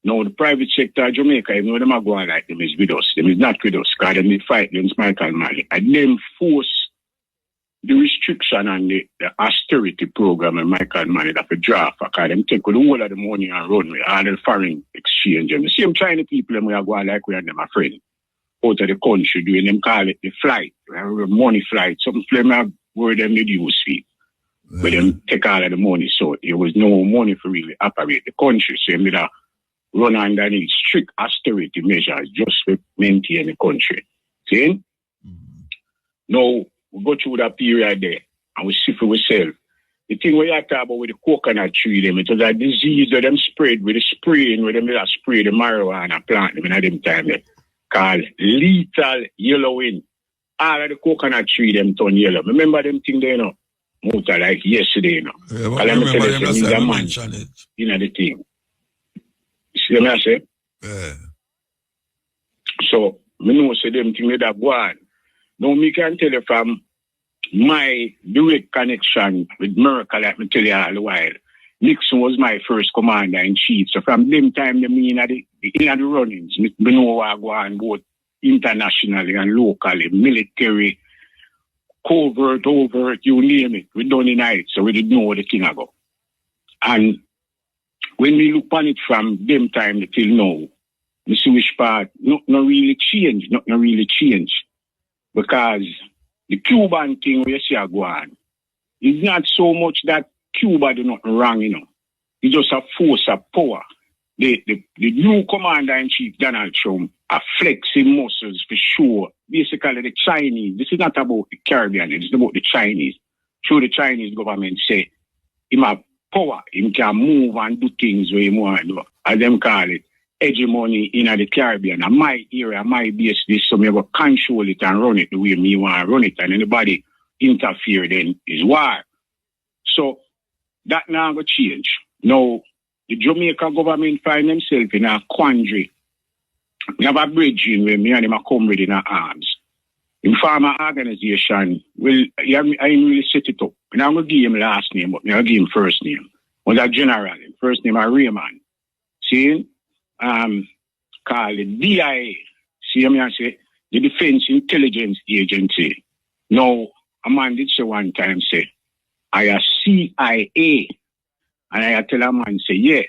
Now, the private sector of Jamaica, even though them are going like them is with us, them is not with us, because them did fight against Michael Manley. And them force the restriction and the austerity program and Michael Manley that for draft, because them take the whole of the money and run with all the foreign exchange. And the same China people, them we are going like we are them a friend out of the country, doing them call it the flight, money flight, something for them where them did use fee. But them take all of the money, so there was no money for really operate the country. So them did a run underneath strict austerity measures just to maintain the country. See? Now, we go through that period there and we see for ourselves. The thing we talk about with the coconut tree, them, it was a disease that them spread with the spraying, where them that spray the marijuana plant them in them time there, called lethal yellowing. All of the coconut tree them turn yellow. Remember them thing there, you know? Muta like yesterday, you know. Yeah, but remember them last time you mentioned it. You know the thing. See what I say? Yeah. So, I know say them thing that go on. Now, me can tell you from my direct connection with America, like me tell you all the while, Nixon was my first commander-in-chief. So from them time, I mean, in the runnings, me know what go on both internationally and locally, military, covert, overt, you name it. We done in it, so we didn't know where the thing go. And when we look on it from them time till now, we see which part, not really change. Because the Cuban thing we see go on, it's not so much that Cuba do not wrong, you know. It's just a force of power. The new commander-in-chief, Donald Trump, are flexing muscles for sure. Basically, the Chinese, this is not about the Caribbean, it's about the Chinese. Through the Chinese government say, him have power, him can move and do things where he want to do. As them call it, hegemony in the Caribbean. And my area, my base, this, so me go control it and run it the way me want to run it. And anybody interfere, then is war. So, that now go change. Now, the Jamaica government find themselves in a quandary. We have a bridge in where me and him are come with in our arms. In farmer organization, well, I didn't really set it up. And I'm going to give him last name, but I'm going to give him first name. Was a general. First name is Raymond. See? Called the DIA. See me I say? The Defense Intelligence Agency. Now, a man did say one time, say, I a CIA. And I tell a man, say, yeah,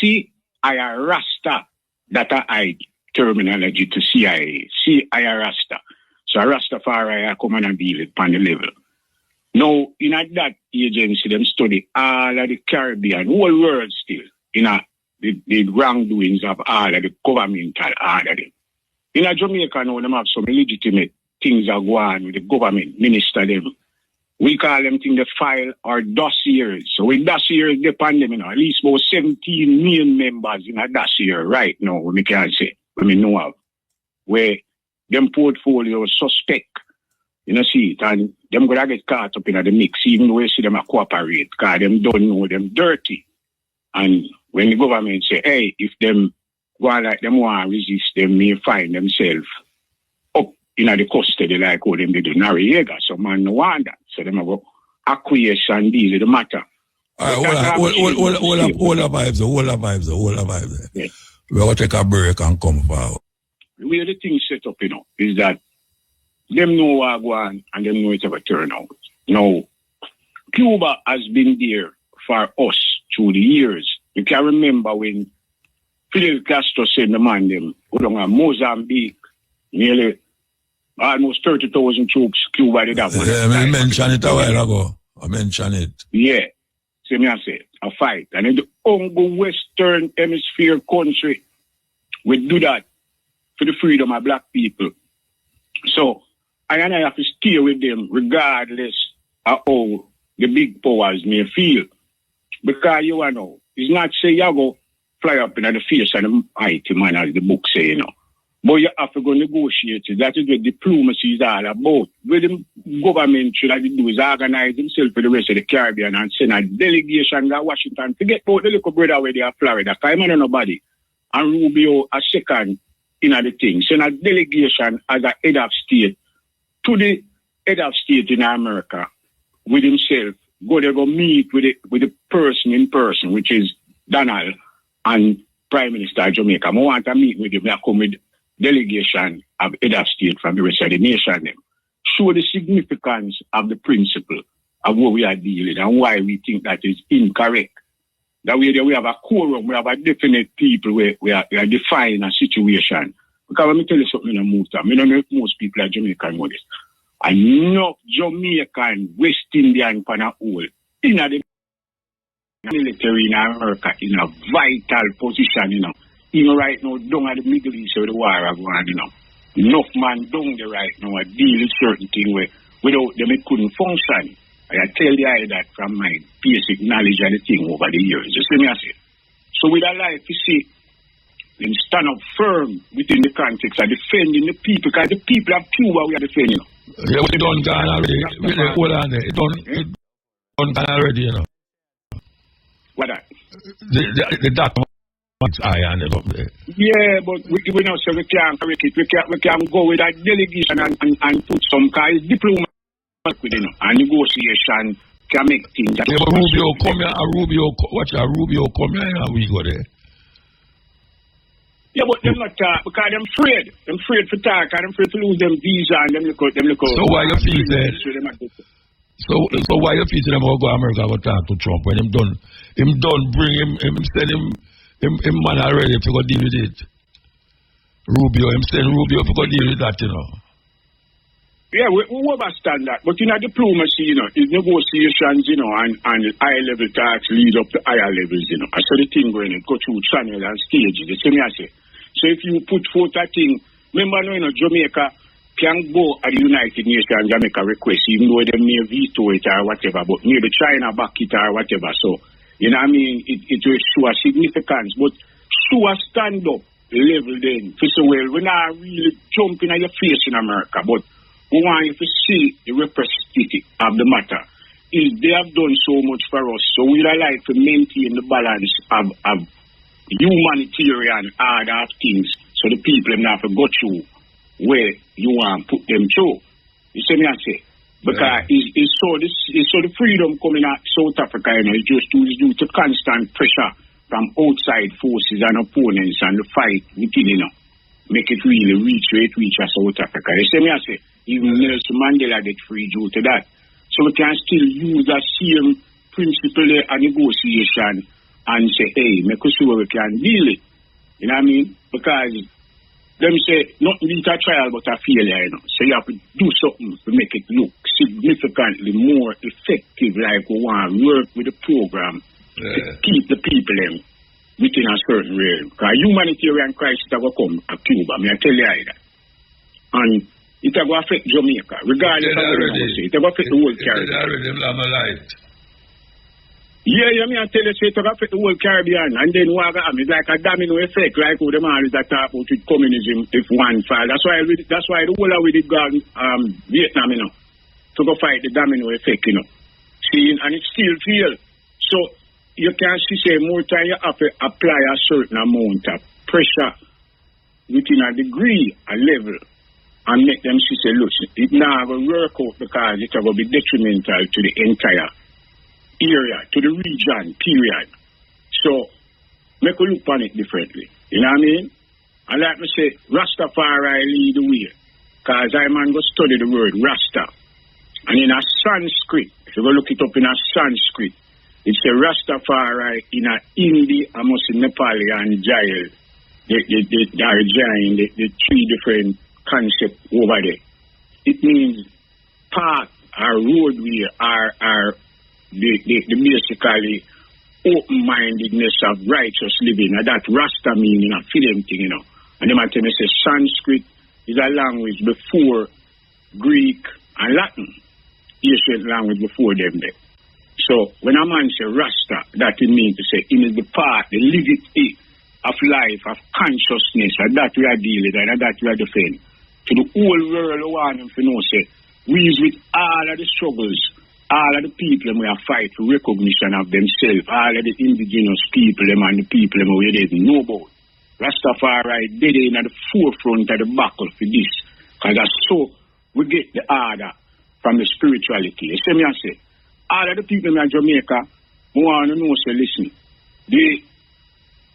see, I a Rasta. That I terminology to CIA. See, I a Rasta. So Rastafari I come and deal it on the level. Now, in that agency, them study all of the Caribbean, whole world still, in the wrongdoings of all of the governmental order. In Jamaica now, them have some legitimate things that go on with the government, minister them. We call them things the file or dossiers. So with dossiers, depend them, at least about 17 million members in a dossier right now, we can say, we know of, where them portfolio suspect, see it, and them gonna get caught up in the mix, even though we see them a cooperate, because them don't know them dirty. And when the government say, hey, if them go like them want to resist, them may find themselves up in the custody like how them did in Noriega. So man no want that. So them go acquiesce and deal with the matter. All right, hold up vibes. Yeah. We're going to take a break and come forward. The way the thing set up, is that them know what go on and them know it ever turn out. Now, Cuba has been there for us through the years. You can remember when Fidel Castro sent the man them go down Mozambique, nearly almost 30,000 troops Cuba did have. I mentioned it a while ago. I mentioned it. Yeah. See me I say, a fight. And in the Congo Western Hemisphere country, we do that for the freedom of black people. So, I have to stay with them regardless of how the big powers may feel. Because you know, it's not say you go fly up in the face of the mighty man, as the book say, But you have to go negotiate it. That is what diplomacy is all about. What the government should have to do is organize themselves for the rest of the Caribbean and send a delegation to Washington. Forget about the little brother where they are Florida. Because I'm not nobody. And Rubio a second in the thing. Send a delegation as a head of state to the head of state in America with himself. Go there, go meet with the person in person, which is Donald and Prime Minister of Jamaica. I want to meet with him. I come with delegation of head of state from the rest of the nation. Show the significance of the principle of what we are dealing and why we think that is incorrect. That we have a quorum, we have a definite people where we are defining a situation. Because let me tell you something, muta. I don't know if most people are Jamaican know this. Enough Jamaican, West Indian, pana all in the military in America in a vital position, Even right now, down at the Middle East where the war are going, Enough man down there right now are dealing with certain things where without them it couldn't function. I tell you that from my basic knowledge of the thing over the years. You see me I say? So with a life, you see, them stand up firm within the context of defending the people, because the people of Cuba we are defending. Yeah, we done gone already. Hold on there. It done gone already, What that? The documents I ended up there. Yeah, but we know so we can't correct it. We can go with that delegation and put some guys diplomacy with and negotiation can make things. Yeah, but Rubio come here and Rubio come here and we go there. Yeah, but them not talk because them afraid. Them afraid to talk and them afraid to lose them visa and them look out. So why you feel that? So why you feel them go America go talk to Trump when him done bring him send him man already to go deal with it. Him send Rubio to go deal with that, Yeah, we understand that. But in a diplomacy, is negotiations, and high level talks lead up to higher levels, And so the thing going to go through channel and stages. You see me I say? So if you put forth a thing, remember now, Jamaica can go at the United Nations and make a request, even though they may veto it or whatever, but maybe China back it or whatever. So, you know what I mean? It will show a significance, but show a stand up level then. To say, well, we're not really jumping at your face in America, but we want you to see the representative of the matter. Is they have done so much for us, so we'd like to maintain the balance of humanitarian order of things, so the people have to go through where you want to put them through. You see me I say? Because it's so the freedom coming out South Africa, it's just due to constant pressure from outside forces and opponents and the fight within, make it really reach South Africa. You see me I say? Even Nelson Mandela get free due to that. So we can still use that same principle of negotiation and say, hey, make us see where we can deal it. You know what I mean? Because them say, not beat a trial but a failure, So you have to do something to make it look significantly more effective, like we want to work with the program to keep the people within a certain realm. Because humanitarian crisis will come to Cuba, I tell you that. And it will affect Jamaica, regardless of what you say. It will affect the whole Caribbean. Yeah, I tell you, it will affect the whole Caribbean. And then what happens? It's like a domino effect, like how the man is that talk about with communism if one fall. That's why the whole of it gone Vietnam, to go fight the domino effect, See, and it still fail. So you can say more time you have to apply a certain amount of pressure within a degree, a level, and make them say, look, it now will work out because it will be detrimental to the entire area, to the region, period. So, make a look on it differently. You know what I mean? And like me say, Rastafari lead the way. Because I man go study the word Rasta. And in a Sanskrit, if you go look it up in a Sanskrit, it's a Rastafari in a Hindi, I must say Nepali and Jail. The three different concepts over there. It means path or roadway or the basically open-mindedness of righteous living, and that Rasta meaning a film thing, And they might tell me say Sanskrit is a language before Greek and Latin, ancient language before them there. So when a man say Rasta, that it means to say it is the path, the liberty of life, of consciousness, and that we are dealing with, and that we are defending. To the whole world, I want them to know, say, we is with all of the struggles, all of the people we are fight for recognition of themselves, all of the indigenous people and the people we didn't know about. Rastafari did it at the forefront of the battle for this. Because that's so we get the order from the spirituality. You see me I say, all of the people in Jamaica who want to know, say, listen, the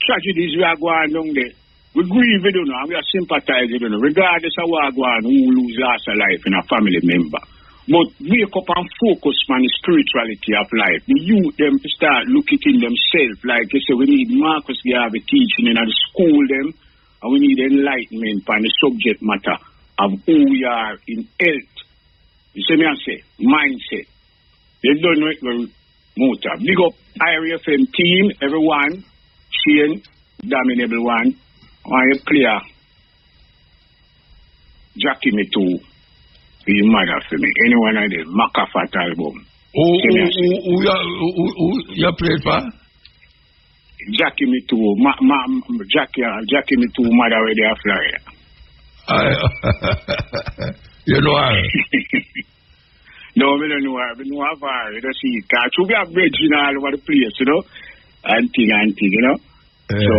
tragedies we are going down there, we grieve it, and we are sympathizing, regardless of what go on, who lose lost a life in a family member. But wake up and focus on the spirituality of life. The youth them to start looking in themselves. Like you say, we need Marcus Garvey teaching in the school them, and we need enlightenment on the subject matter of who we are in health. You see me I say, mindset. They don't know it well, muta. Big up IRFM team, everyone, Shane, Dominable One, I play Jackie Me Too. Be mother for me. Anyone of the Macafat album. Who you played for? Jackie Me Too. Jackie Me Too mother where they are Florida. You know her? No, I don't know her. I know her. You don't see it. Because we have bridge all over the place, And thing, So,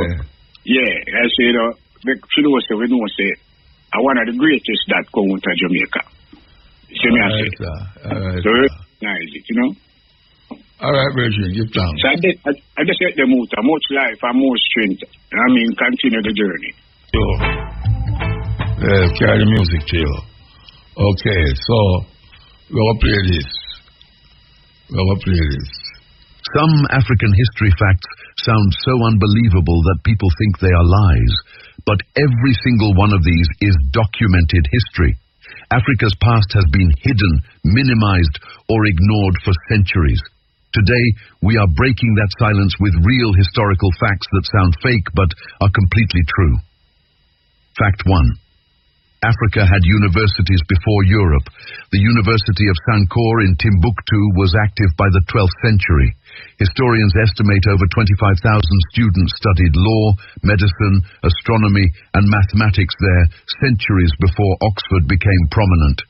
yeah, I say, we know, say, I one of the greatest that come out of Jamaica. See me, I say. So, recognize it, All right, Virgin, give thanks. So I just get the muta, much life and more strength. Continue the journey. Carry the music to you. Okay, so we're going to play this. Some African history facts sound so unbelievable that people think they are lies. But every single one of these is documented history. Africa's past has been hidden, minimized, or ignored for centuries. Today, we are breaking that silence with real historical facts that sound fake but are completely true. Fact 1. Africa had universities before Europe. The University of Sankore in Timbuktu was active by the 12th century. Historians estimate over 25,000 students studied law, medicine, astronomy, and mathematics there centuries before Oxford became prominent.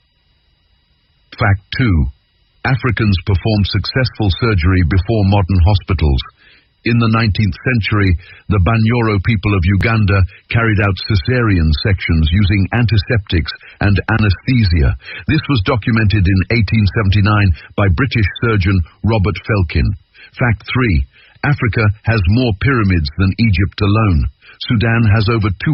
Fact 2. Africans performed successful surgery before modern hospitals. In the 19th century, the Banyoro people of Uganda carried out cesarean sections using antiseptics and anesthesia. This was documented in 1879 by British surgeon Robert Felkin. Fact 3. Africa has more pyramids than Egypt alone. Sudan has over 220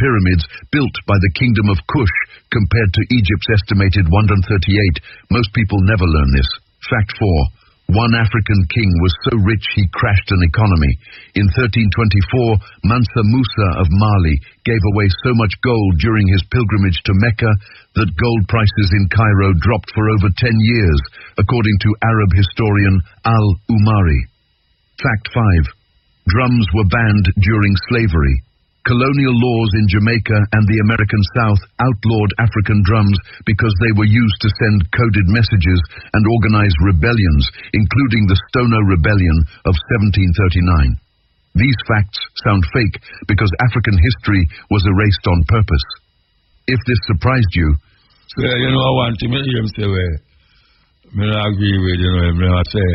pyramids built by the Kingdom of Kush compared to Egypt's estimated 138. Most people never learn this. Fact 4. One African king was so rich he crashed an economy. In 1324, Mansa Musa of Mali gave away so much gold during his pilgrimage to Mecca that gold prices in Cairo dropped for over 10 years, according to Arab historian Al-Umari. Fact 5. Drums were banned during slavery. Colonial laws in Jamaica and the American South outlawed African drums because they were used to send coded messages and organize rebellions, including the Stono Rebellion of 1739. These facts sound fake because African history was erased on purpose. If this surprised you, I want to make him say, I agree with I say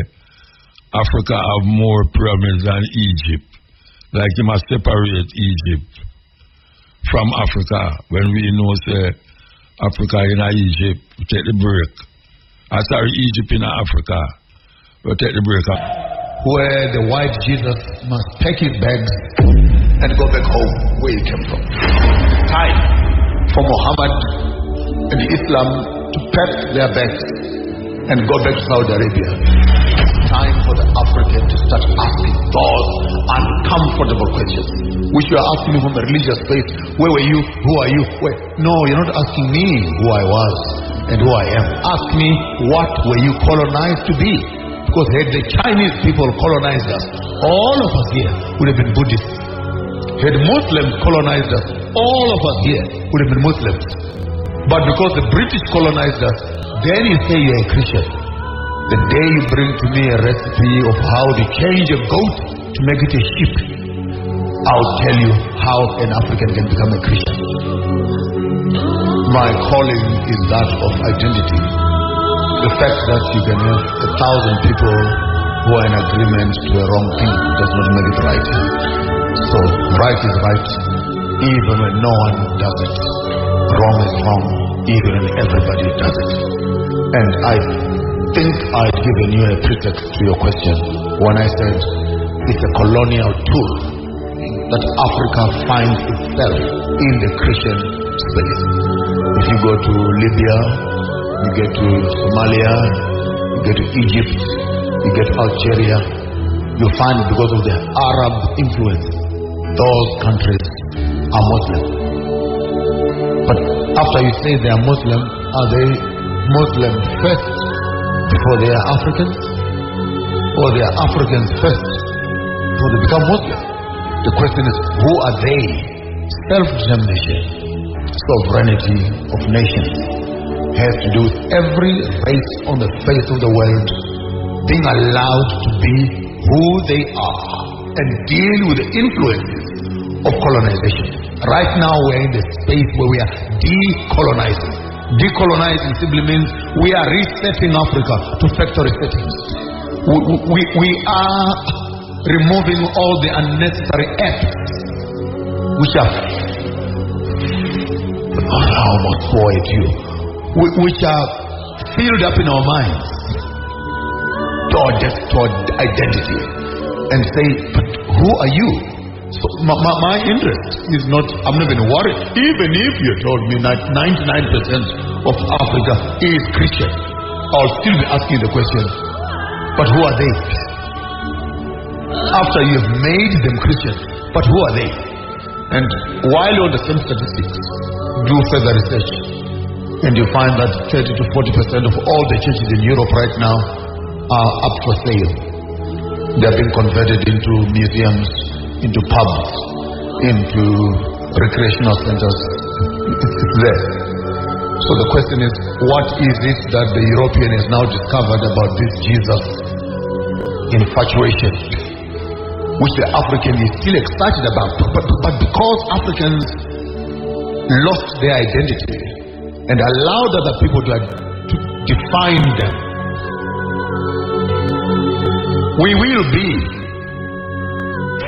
Africa have more pyramids than Egypt. Like you must separate Egypt from Africa. When we know, say, Africa in Egypt, we take the break. Egypt in Africa, we take the break. Where the white Jesus must pack his bags and go back home where he came from. Time for Muhammad and Islam to pack their bags and go back to Saudi Arabia. Time for the African to start asking those uncomfortable questions, which you are asking me from a religious faith. Where were you? Who are you? Where? No, you're not asking me who I was and who I am. Ask me, what were you colonized to be? Because had the Chinese people colonized us, all of us here would have been Buddhists. Had Muslims colonized us, all of us here would have been Muslims. But because the British colonized us, then you say you're a Christian. The day you bring to me a recipe of how to change a goat to make it a sheep, I'll tell you how an African can become a Christian. My calling is that of identity. The fact that you can have 1,000 people who are in agreement to a wrong thing does not make it right. So right is right, even when no one does it. Wrong is wrong, even when everybody does it. And I think I'd given you a pretext to your question when I said it's a colonial tool that Africa finds itself in the Christian space. If you go to Libya, you get to Somalia, you get to Egypt, you get to Algeria, you find because of the Arab influence, those countries are Muslim. But after you say they are Muslim, are they Muslim first before they are Africans? Or they are Africans first before they become Muslim? The question is, who are they? Self-determination, sovereignty of nations has to do with every race on the face of the world being allowed to be who they are and deal with the influences of colonization. Right now we're in the space where we are decolonizing. Decolonizing simply means we are resetting Africa to factory settings. We are removing all the unnecessary acts which are almost bore at you, which are filled up in our minds toward identity, and say, but who are you? So my interest is not, I'm not even worried. Even if you told me that 99% of Africa is Christian, I'll still be asking the question, but who are they? After you have made them Christian, but who are they? And while on the same statistics, do further research, and you find that 30 to 40% of all the churches in Europe right now are up for sale. They are being converted into museums, into pubs, into recreational centers. It's there. So the question is, what is it that the European has now discovered about this Jesus infatuation, which the African is still excited about? But because Africans lost their identity and allowed other people to define them, we will be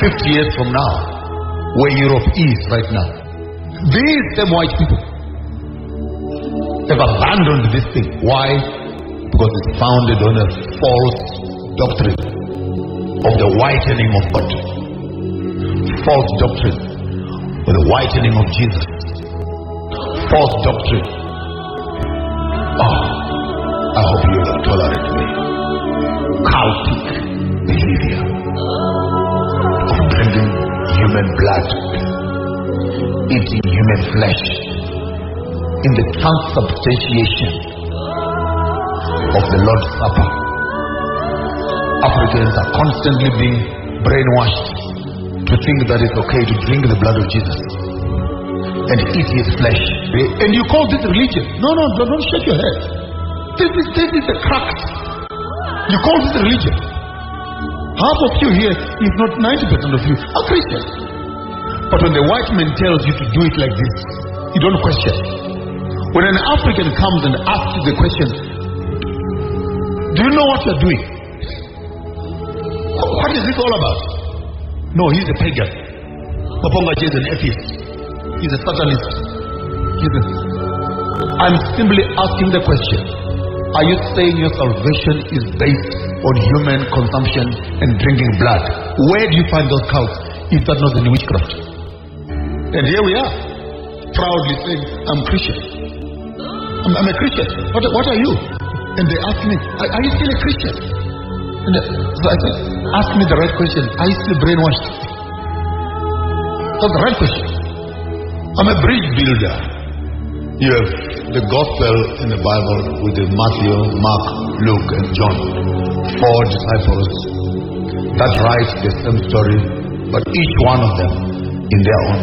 50 years from now where Europe is right now. These same white people have abandoned this thing. Why? Because it's founded on a false doctrine of the whitening of God. False doctrine of the whitening of Jesus. False doctrine. Oh, I hope you will tolerate me. Cultic behavior of drinking human blood, eating human flesh, in the transubstantiation of the Lord's Supper. Africans are constantly being brainwashed to think that it's okay to drink the blood of Jesus and eat his flesh. And you call this religion? No, don't shake your head. This is the crux. You call this religion? Half of you here, if not 90% of you, are Christians. But when the white man tells you to do it like this, you don't question. When an African comes and asks you the question, do you know what you're doing? What is this all about? No, he's a pagan. Mapongaji is an atheist. He's a satanist. I'm simply asking the question. Are you saying your salvation is based on human consumption and drinking blood? Where do you find those cults if that not in witchcraft? And here we are, proudly saying, I'm Christian. I'm a Christian. What are you? And they ask me, are you still a Christian? And so I said, ask me the right question. Are you still brainwashed? That's the right question. I'm a bridge builder. You have the gospel in the Bible with the Matthew, Mark, Luke, and John. 4 disciples that write the same story, but each one of them in their own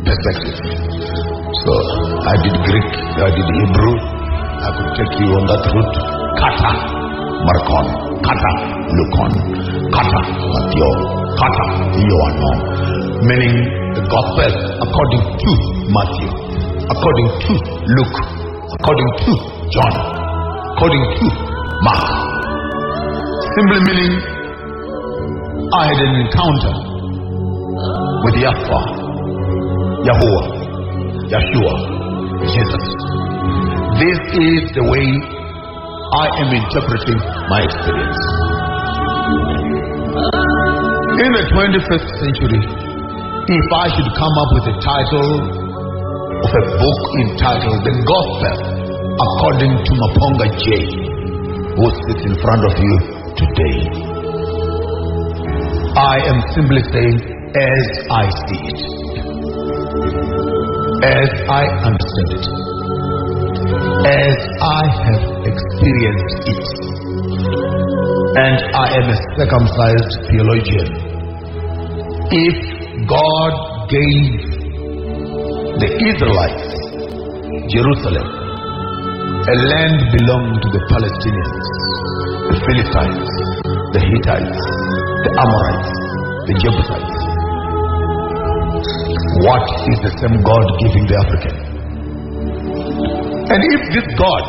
perspective. So I did Greek, I did Hebrew. I could take you on that route. Kata, Markon, Kata, Lukon, Kata, Matthew, Kata, Ioannon. Meaning the gospel according to Matthew, according to Luke, according to John, according to Mark. Simply meaning I had an encounter with Yahweh, Yahuwah, Yeshua, Jesus. This is the way I am interpreting my experience. In the 21st century, if I should come up with a title of a book entitled The Gospel According to Maponga J, who sits in front of you today, I am simply saying, as I see it, as I understand it, as I have experienced it, and I am a circumcised theologian. If God gave the Israelites Jerusalem, a land belonging to the Palestinians, the Philistines, the Hittites, the Amorites, the Jebusites, what is the same God giving the African? And if this God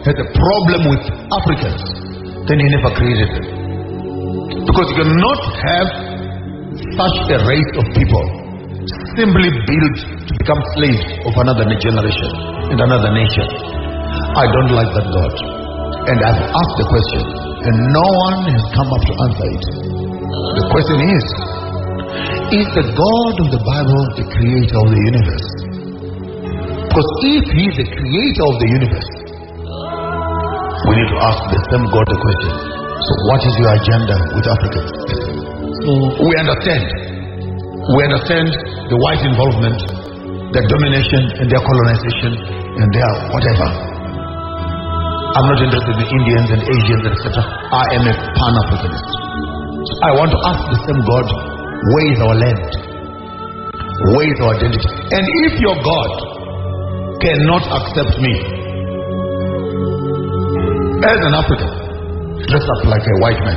has a problem with Africans, then he never created them. Because you cannot have such a race of people simply built to become slaves of another generation and another nation. I don't like that God. And I've asked the question, and no one has come up to answer it. The question is the God of the Bible the creator of the universe? Because if he is the creator of the universe, we need to ask the same God the question. So what is your agenda with Africans? We understand the white involvement, their domination and their colonization and their whatever. I'm not interested in Indians and Asians, etc. I am a Pan-Africanist. I want to ask the same God, where is our land? Where is our identity? And if your God cannot accept me as an African, dress up like a white man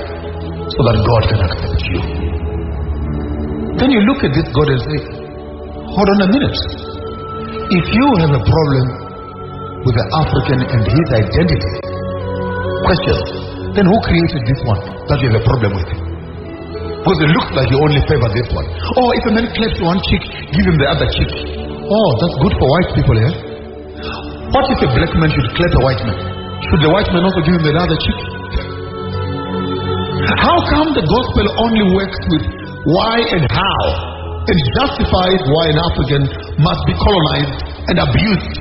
so that God can accept you. Then you look at this God and say, hold on a minute. If you have a problem with the African and his identity, question, then who created this one that you have a problem with? Because it looks like you only favor this one. Oh, if a man claps one cheek, give him the other cheek. Oh, that's good for white people, eh? What if a black man should clap a white man? Should the white man also give him the other cheek? How come the gospel only works with why and how and justifies why an African must be colonized and abused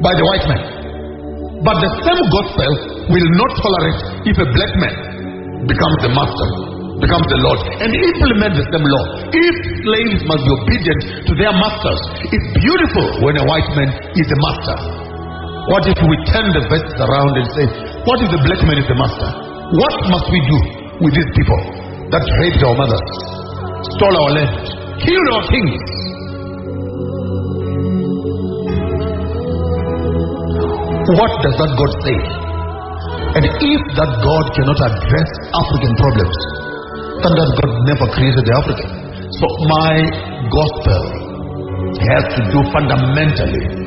by the white man? But the same gospel will not tolerate if a black man becomes the master, becomes the Lord, and implement the same law. If slaves must be obedient to their masters, it's beautiful when a white man is the master. What if we turn the verses around and say, what if the black man is the master? What must we do with these people that raped our mothers, stole our land, killed our kings? What does that God say? And if that God cannot address African problems, then that God never created the African. So my gospel has to do fundamentally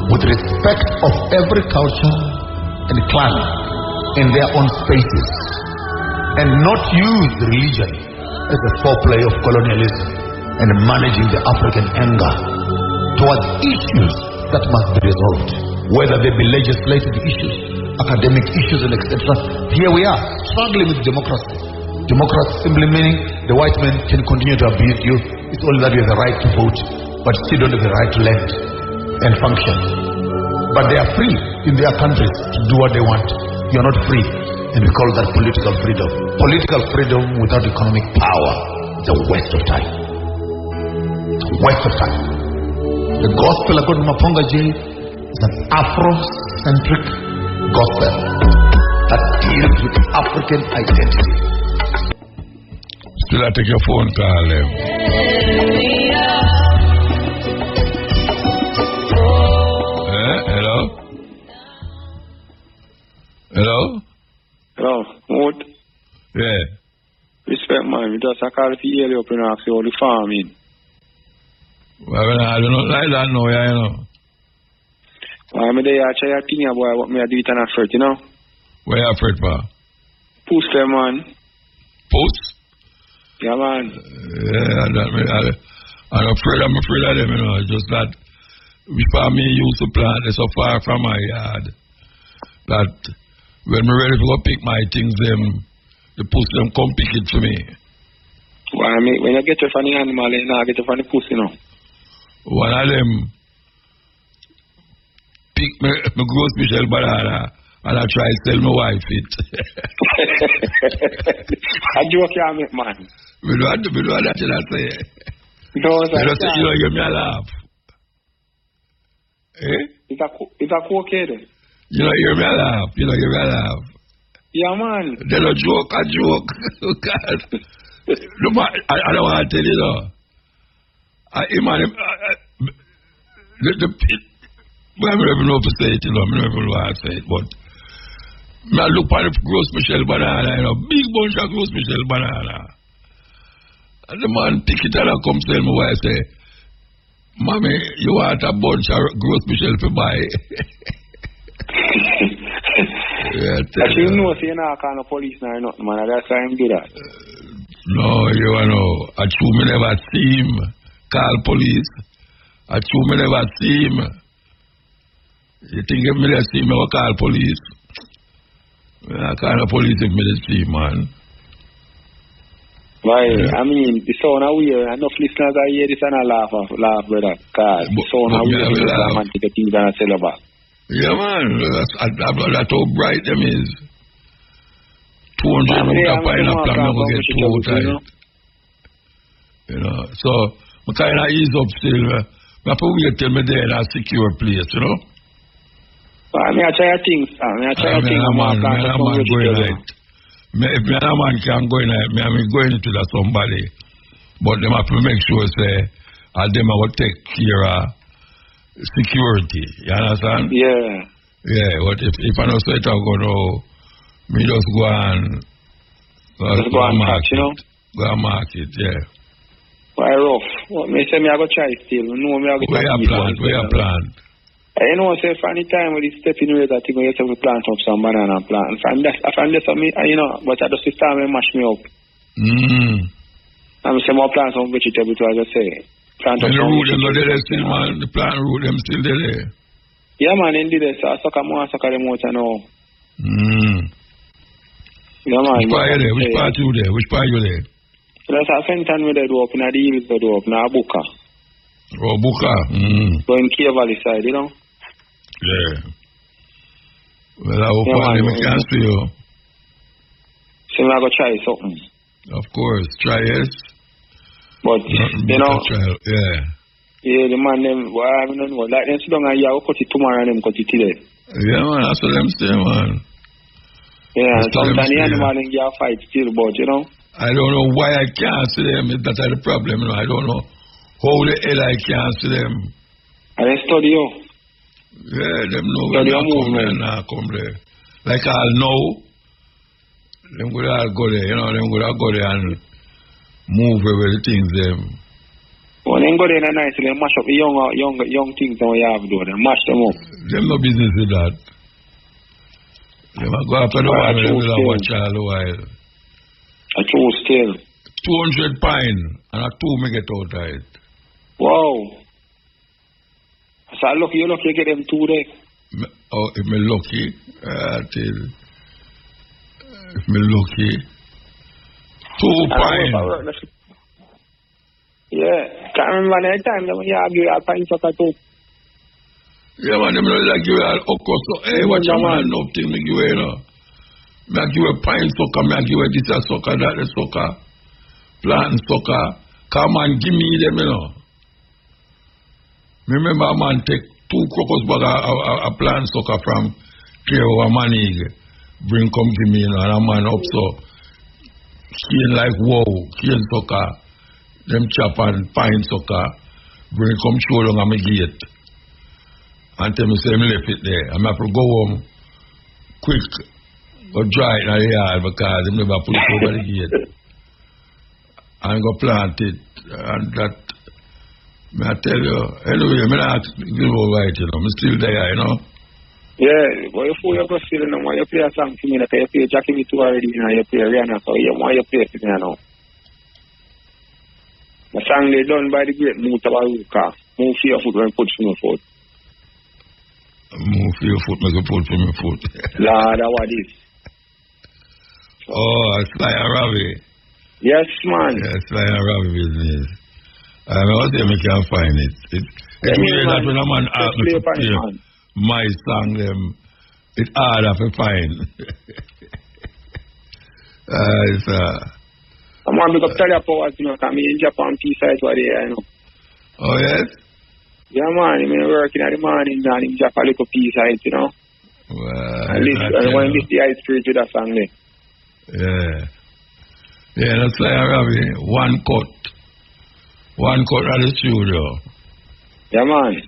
with respect of every culture and clan in their own spaces, and not use religion as a foreplay of colonialism and managing the African anger towards issues that must be resolved, whether they be legislative issues, academic issues, and etc. Here we are struggling with democracy. Democracy simply meaning the white man can continue to abuse you. It's only that you have the right to vote, but still don't have the right to land and function. But they are free in their countries to do what they want. You're not free, and we call that political freedom. Political freedom without economic power is a waste of time. It's a waste of time. The gospel according to Maponga J is an Afrocentric gospel that deals with African identity. Still I take your phone call, Hello? Hello? Hello, what? Yeah. Respect, man. We just call for you up and ask you all the farming. Well, I don't know like that now, you know. I'm there, I try to think about what me I do it on a effort, you know? Where you afraid for? Post there, man. Post? Yeah, man. Yeah, I'm afraid of them, you know. It's just that we farming used to plant it so far from my yard that when I'm ready to go pick my things, the pussy them come pick it for me. Why, mate, when you get it from the animal, you know, get it from the pussy, you know? One of them pick my gross Michelle banana and I try to sell my wife it. I joke you make, man. We don't that till I say. No, sir. You don't give me a laugh. Eh? It's a cocaine then. You don't hear me a laugh. You don't hear me a laugh. Yeah, man. They don't joke, I joke. God. No, I don't want to tell you though. I don't even know if to say it, you know, I don't even know how to say it, but I look at the gross Michelle banana, you know, big bunch of gross Michelle banana. And the man pick it and I come tell my wife, say, Mommy, you want a bunch of gross Michelle to buy? Yeah, but you know, so you're not calling the police now or nothing, man. That's why I'm do that. No, you know, I true me never see him call police. I true me never see him. You think if me never see him, I will call police? I call the police if me never see him, man. Right, yeah. I mean, the sound of weird. Enough listeners are here, this and I laugh, brother. Cause the sound of weird, man, take a thing and sell about. Yeah, man, that's how bright them is. 200 meter pineapple, I'm going to get too tight. You know, so I kind of ease up still. I have to wait till me there in a secure place, you know. I try things, I try things. I'm going right. If me and a man can go in, I'm going into that somebody. But them have to make sure, say, and them will take care of security. You understand? Yeah. Yeah, but if I don't say it, I'll go to, me just go and Just go and catch, you know? Go and market, yeah. Why rough? What me say me I go try still. No, me I go try. Where you plant? You know, say for any time when you step in the I think you have to plant up some banana plant. From this, you know, but I just start me mash me up. I'm say more plant some vegetable too, as I say. Plant up some root them there still, man. The plant root them still there. Yeah, man, indeed. So I suck them out now. Yeah, man. Which part you there? Which part you there? Which part you there? That's a Fenton with the door up in the hills, the door up in Buka. Oh, Buka. Going Cave Valley side, you know? Yeah. Well, I hope I can see you. So I'm going to try something. Of course, try it. But, you know, yeah. Yeah, the man, them, well, I don't know. Like, them sit down and you cut it tomorrow and them cut it today. Yeah, man, that's what them say, man. Yeah, sometimes the animal and you fight still, but, you know? I don't know why I can't see them. That's the problem, you know. I don't know how the hell I can't see them. And they study you. Yeah, them know when they come there. Like I'll know, them would all go there, you know, them would all go there and move over the things them. When they go there in the night, they mash up the young things that we have to do. They mash them up. Them no business with that. They might go after the one and they'll watch all the while. A true still. 200 pine and a 2 me get out of it. Wow. So you're lucky to get them 2 there. If me lucky, if me lucky. 2 pine. Yeah. Can't remember any time that when you argue your pine sucker too. Yeah, man, them don't like you all okko. So, hey, watch out, man, no thing me give you, you know. Me give you pine sucker, me give you this sucker, that sucker, plant sucker. Come on, give me them, you know. Remember a man take 2 crocus bag a plant sucker from clear over Manig, bring come to me, you know, and a man up so cane like wow, cane sucker, them chop and pine sucker, bring come show down at my gate. And tell me say me left it there. I'm have to go home quick, go dry it in the yard because I never put it over the gate. And go plant it and that. May I tell you, anyway, I'm not give over it, you know. I'm still there, you know. Yeah, but you fool your go still, you know, when you play a song for me, like you play Jackie Me Too already, you know, you play Rihanna, so you want you play it, you know. The song they done by the great Mutabaruka. Move for your foot when put for your foot. Move for your foot, make a put for my foot. Lord, what is? Oh, it's like a Ravi. Yes, man. Yeah, it's like a Ravi business. I know they can't find it. It's weird that when a man asks me to play my song, it's harder to find. I'm going to pick up Telepower, you know, because I'm in Japan P-side over there, you know. Oh, yes? Yeah, man, I'm working at the morning and in Japan little P-side, you know. Well, at least, I want to lift the high spirit with that song there. Yeah. Yeah, that's like a Ravi. One cut at the studio. Yeah, man.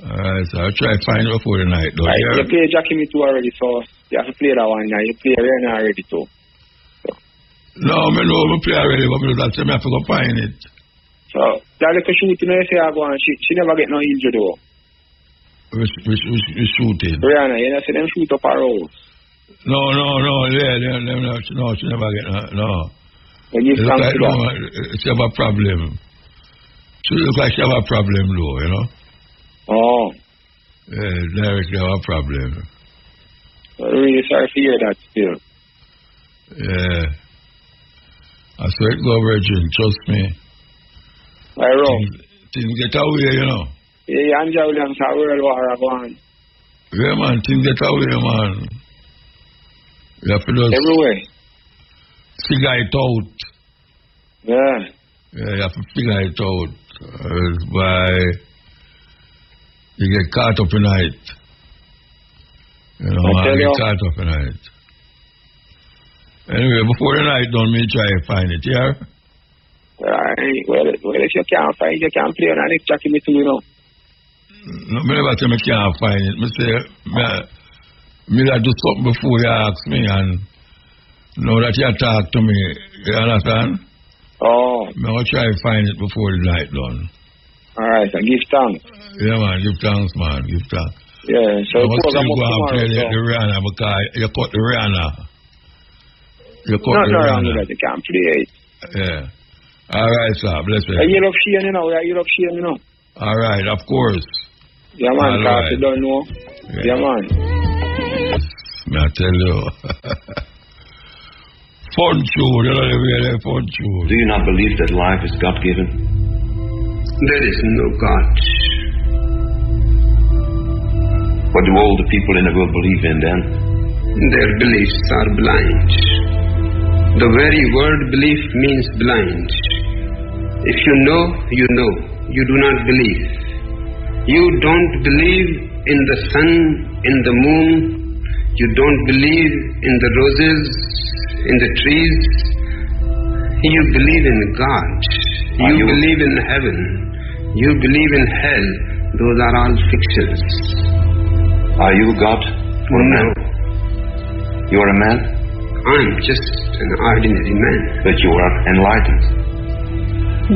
Alright, so I'll try to find it before the night, though. You play Jackie Me Too already, so you have to play that one now. You play Rihanna already, too. So. No, I know I play already, but I have to go find it. So, that little shooting, you say I go on, she never get no injury, though. Which shooting? Rihanna, you know, see them shoot up her house. No, yeah, no, she never get no. It's like, no, she have a problem. She looks like she have a problem, though, you know. Oh. Yeah, directly have a problem. I'm really sorry to hear that still. Yeah. I saw it go, Virgin, trust me. I wrong. Things get away, you know. Yeah, Anja Williams, how World War go on. Yeah, man, things get away, man. You have to just everywhere. Figure it out. Yeah. Yeah, you have to figure it out. By you get caught up in it. You know, man, get caught up in it. Anyway, before the night done, me try to find it, yeah? Well, if you can't find it, you can play on the next Jackie me too, you know. No, I never say I can't find it. I say, me that do something before you ask me, and now that you talk to me, you understand? Oh. I'm going to try to find it before the night done. Alright, so give thanks. Yeah, man, give thanks, man, give thanks. Yeah, so I must still go and play the so. Rihanna because you cut the Rihanna. You cut No, the wrong Rihanna. with that, you can't play it. Yeah. Alright, sir, bless you. You love Shane, you know, you love Shane, you know. Alright, of course. Yeah, man, because Alright. you don't know. Yeah, man. I tell you. Fun tune, you know, really fun tune. Do you not believe that life is God-given? There is no God. What do all the people in the world believe in then? Their beliefs are blind. The very word belief means blind. If you know, you know. You do not believe. You don't believe in the sun, in the moon. You don't believe in the roses, in the trees. You believe in God. You believe in heaven. You believe in hell. Those are all fictions. Are you God or a man? You are a man? I'm just an ordinary man. But you are enlightened.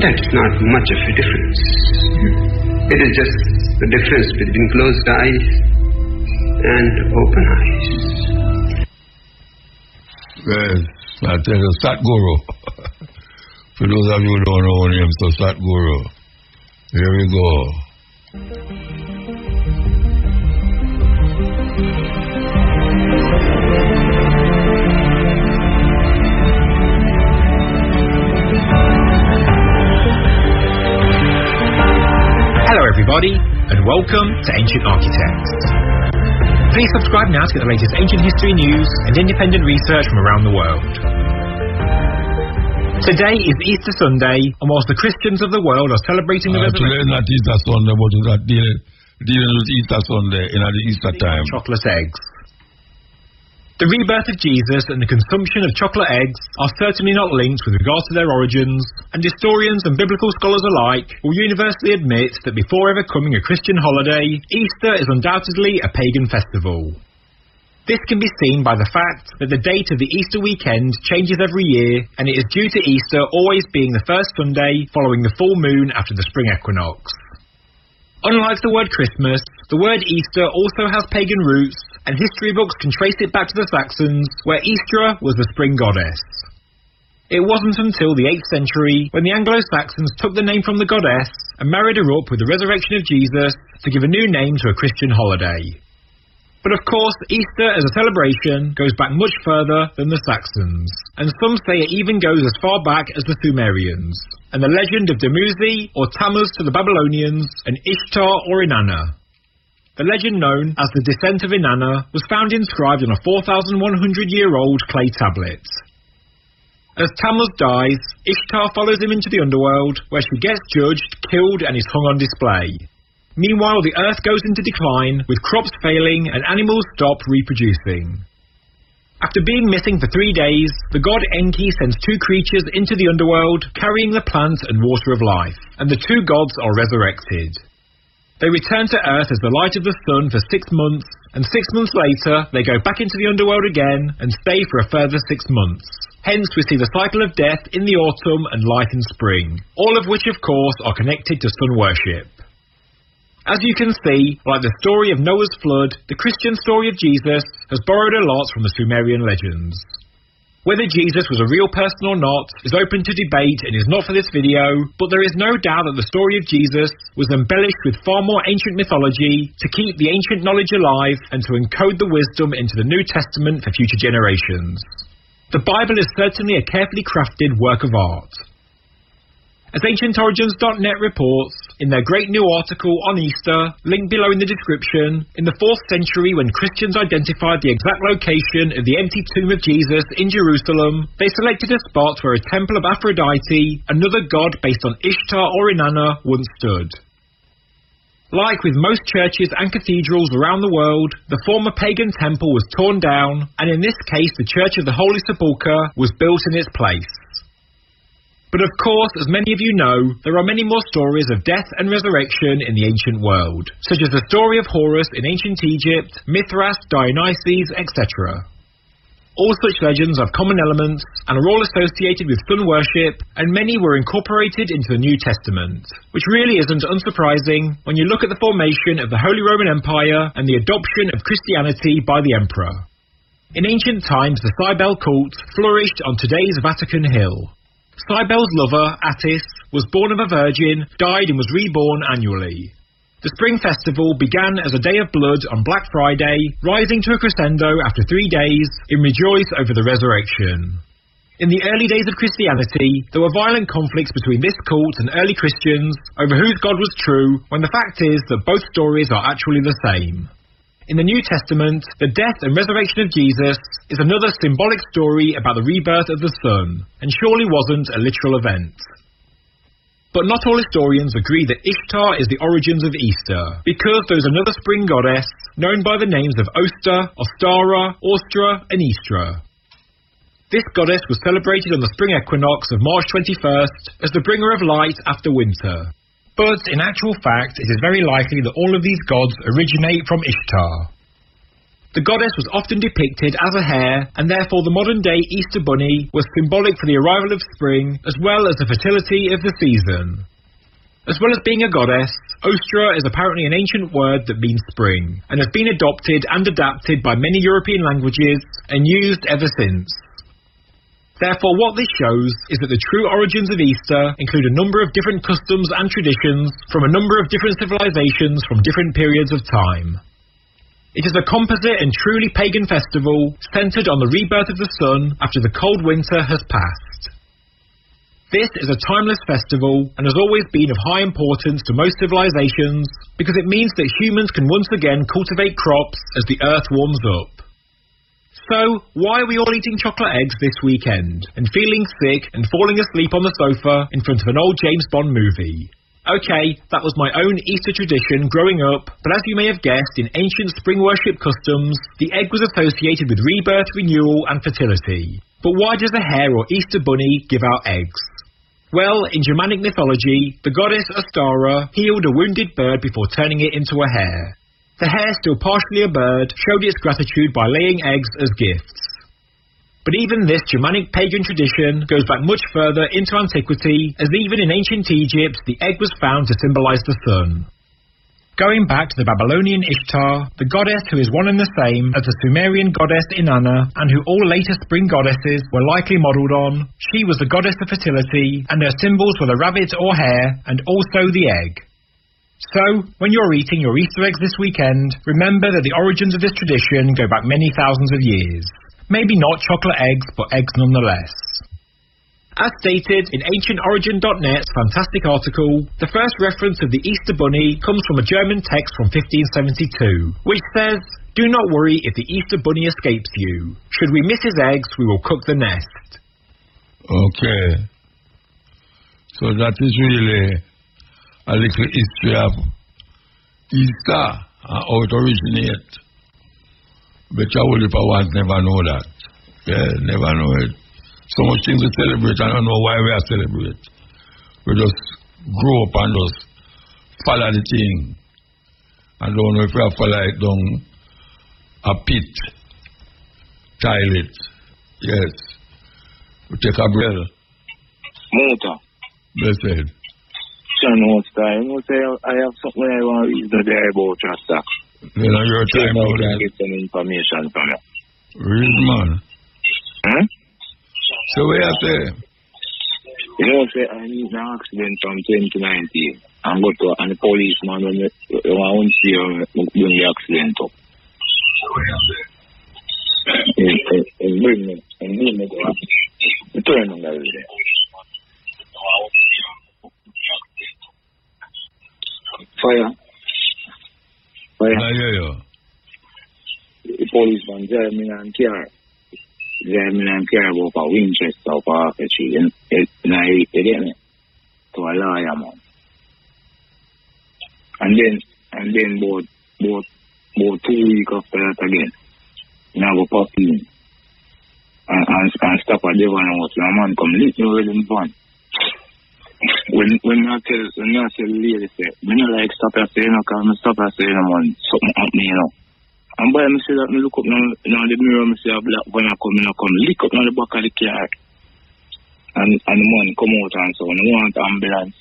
That's not much of a difference. It is just the difference between closed eyes and open eyes. Yes, I tell you, Satguru. For those of you who don't know him, so Satguru. Here we go. Hello everybody, and welcome to Ancient Architects. Please subscribe now to get the latest ancient history news and independent research from around the world. Today is Easter Sunday, and whilst the Christians of the world are celebrating the resurrection... Today is not Easter Sunday, but it's not dealing with Easter Sunday in the Easter time. Chocolate eggs. The rebirth of Jesus and the consumption of chocolate eggs are certainly not linked with regard to their origins, and historians and biblical scholars alike will universally admit that before ever coming a Christian holiday, Easter is undoubtedly a pagan festival. This can be seen by the fact that the date of the Easter weekend changes every year, and it is due to Easter always being the first Sunday following the full moon after the spring equinox. Unlike the word Christmas, the word Easter also has pagan roots, and history books can trace it back to the Saxons, where Eostre was the spring goddess. It wasn't until the 8th century when the Anglo-Saxons took the name from the goddess and married her up with the resurrection of Jesus to give a new name to a Christian holiday. But of course, Easter as a celebration goes back much further than the Saxons, and some say it even goes as far back as the Sumerians, and the legend of Dumuzi or Tammuz to the Babylonians, and Ishtar or Inanna. The legend known as the Descent of Inanna was found inscribed on a 4,100-year-old clay tablet. As Tammuz dies, Ishtar follows him into the underworld, where she gets judged, killed, and is hung on display. Meanwhile, the earth goes into decline, with crops failing and animals stop reproducing. After being missing for 3 days, the god Enki sends 2 creatures into the underworld, carrying the plant and water of life, and the 2 gods are resurrected. They return to Earth as the light of the sun for 6 months, and 6 months later, they go back into the underworld again and stay for a further 6 months. Hence, we see the cycle of death in the autumn and life in spring, all of which, of course, are connected to sun worship. As you can see, like the story of Noah's flood, the Christian story of Jesus has borrowed a lot from the Sumerian legends. Whether Jesus was a real person or not is open to debate and is not for this video, but there is no doubt that the story of Jesus was embellished with far more ancient mythology to keep the ancient knowledge alive and to encode the wisdom into the New Testament for future generations. The Bible is certainly a carefully crafted work of art. As AncientOrigins.net reports, in their great new article on Easter, linked below in the description, in the 4th century when Christians identified the exact location of the empty tomb of Jesus in Jerusalem, they selected a spot where a temple of Aphrodite, another god based on Ishtar or Inanna, once stood. Like with most churches and cathedrals around the world, the former pagan temple was torn down, and in this case the Church of the Holy Sepulchre was built in its place. But of course, as many of you know, there are many more stories of death and resurrection in the ancient world, such as the story of Horus in ancient Egypt, Mithras, Dionysus, etc. All such legends have common elements and are all associated with sun worship, and many were incorporated into the New Testament, which really isn't unsurprising when you look at the formation of the Holy Roman Empire and the adoption of Christianity by the Emperor. In ancient times, the Cybele cult flourished on today's Vatican Hill. Cybele's lover, Attis, was born of a virgin, died and was reborn annually. The spring festival began as a day of blood on Black Friday, rising to a crescendo after 3 days in rejoice over the resurrection. In the early days of Christianity, there were violent conflicts between this cult and early Christians over whose God was true, when the fact is that both stories are actually the same. In the New Testament, the death and resurrection of Jesus is another symbolic story about the rebirth of the sun, and surely wasn't a literal event. But not all historians agree that Ishtar is the origins of Easter, because there is another spring goddess known by the names of Oster, Ostara, Austra, and Istra. This goddess was celebrated on the spring equinox of March 21st as the bringer of light after winter. But in actual fact, it is very likely that all of these gods originate from Ishtar. The goddess was often depicted as a hare, and therefore the modern-day Easter bunny was symbolic for the arrival of spring, as well as the fertility of the season. As well as being a goddess, Ostra is apparently an ancient word that means spring, and has been adopted and adapted by many European languages, and used ever since. Therefore, what this shows is that the true origins of Easter include a number of different customs and traditions from a number of different civilizations from different periods of time. It is a composite and truly pagan festival centered on the rebirth of the sun after the cold winter has passed. This is a timeless festival and has always been of high importance to most civilizations because it means that humans can once again cultivate crops as the earth warms up. So, why are we all eating chocolate eggs this weekend and feeling sick and falling asleep on the sofa in front of an old James Bond movie? Okay, that was my own Easter tradition growing up, but as you may have guessed, in ancient spring worship customs, the egg was associated with rebirth, renewal, and fertility. But why does a hare or Easter bunny give out eggs? Well, in Germanic mythology, the goddess Ostara healed a wounded bird before turning it into a hare. The hare, still partially a bird, showed its gratitude by laying eggs as gifts. But even this Germanic pagan tradition goes back much further into antiquity, as even in ancient Egypt, the egg was found to symbolize the sun. Going back to the Babylonian Ishtar, the goddess who is one and the same as the Sumerian goddess Inanna, and who all later spring goddesses were likely modelled on, she was the goddess of fertility, and her symbols were the rabbit or hare, and also the egg. So, when you're eating your Easter eggs this weekend, remember that the origins of this tradition go back many thousands of years. Maybe not chocolate eggs, but eggs nonetheless. As stated in AncientOrigin.net's fantastic article, the first reference of the Easter Bunny comes from a German text from 1572, which says, "Do not worry if the Easter Bunny escapes you. Should we miss his eggs, we will cook the nest." Okay. So that is really a little history of Easter and how it originates. But I will if I want never know that. Yeah, never know it. So much things to celebrate, I don't know why we are celebrate. We just grow up and just follow the thing. I don't know if we have follow it down a pit, toilet. Yes. We take a breath. Muta. Blessed. Son, what's time? I have something I want to read today about your stock. You know your time now. I can get some information from you. Read, man. Huh? So what you say? You know, say I need an accident from 2019. And go to and the policeman when you want to see you bring the accident up. So what you say? And bring me to us. You turn on that there. Fire. I hear you. The policeman drive me and car. Drive me and car about a Winchester up a tree. And I get me to a lawyer, man. And then about 2 weeks after that again, I go pop in. And stop at the van house. And a man come lit me with him van. When I tell the lady, say, me not like stop her saying, because I stop her saying, man, something happening, you know. And by me say that, me look up now the mirror, me see a black van come, lick up now the back of the car. And the man come out and so, and want ambulance.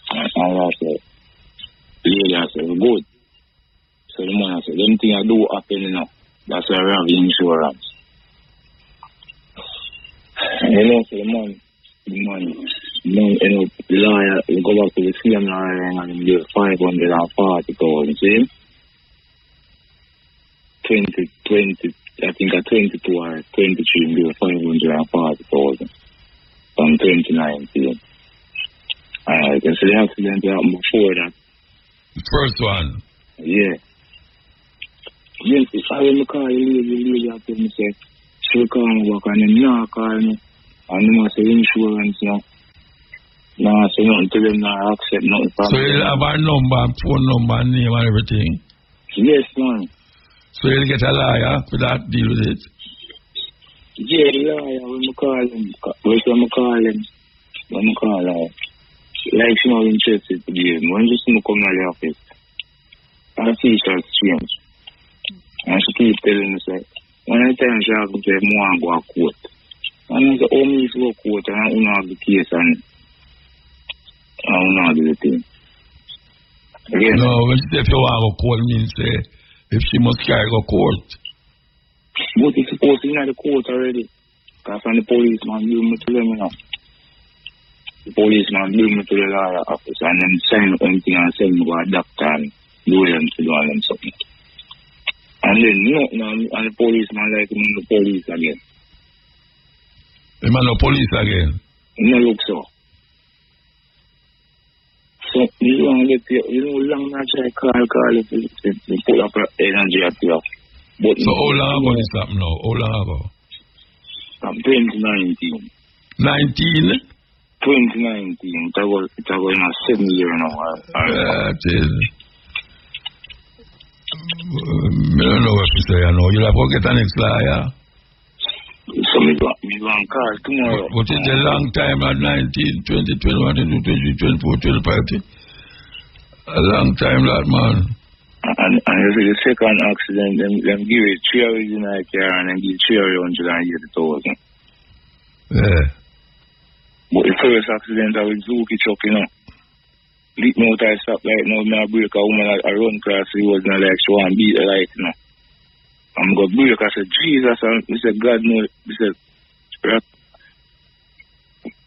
And I say, the lady I say, good. So the man I say, anything I do happen, you know, that's why I have insurance. And you know, so the man, you know, the lawyer, he go back to the same lawyer and he give 540,000, see? 20, I think at 22 or 23, bill 540,000 from 2019. I can see the accident happened before that. The first one? Yeah. Yes, if I will call the lady after me say, she will call me back and then now call me. And then I say insurance, you know. Now I say nothing to them, now I accept nothing from them. So you have our number, phone number, name and everything? Yes, man. So you'll get a lawyer for that, deal with it? Yeah, the lawyer, when I call him, like she's not interested to give him. When just come to the office, I see she's strange. And she keeps telling me, say, when I tell her she has to say, I want to go to court. And I say, oh, me to go to court, and I don't have the case, and I don't have the thing. Again, no, when she say if you want to go to court, means say, if she must carry go court. But it's supposed to be in the court already. Because when the policeman bring me to them, you know. The policeman bring me to the lawyer office and then sign up anything and send me to a doctor and do them to do all them something. And then, and the policeman like him in the police again. Him and the police again? No look so. So, you don't get long I try call if you put up energy at you. But so, how long ago this happened now? How long ago? From 2019. 19? 2019. It was in a 7 year now. That is. I don't know what to say, I know. You'll have to get an ex-lawyer. So, me go and call tomorrow. But it's a long time at 19, 20, 21, 22, 23, 24, 25. A long time, that man. And you see the second accident, them give it 3 hours in a car and then give 380,000. Yeah. But the first accident I was Zuki truck, you know. Leak me out I stop like now, I break a woman I run across, he was not like she want to beat the light, you know. I'm going to break, I said, Jesus, and I said, God no, I said,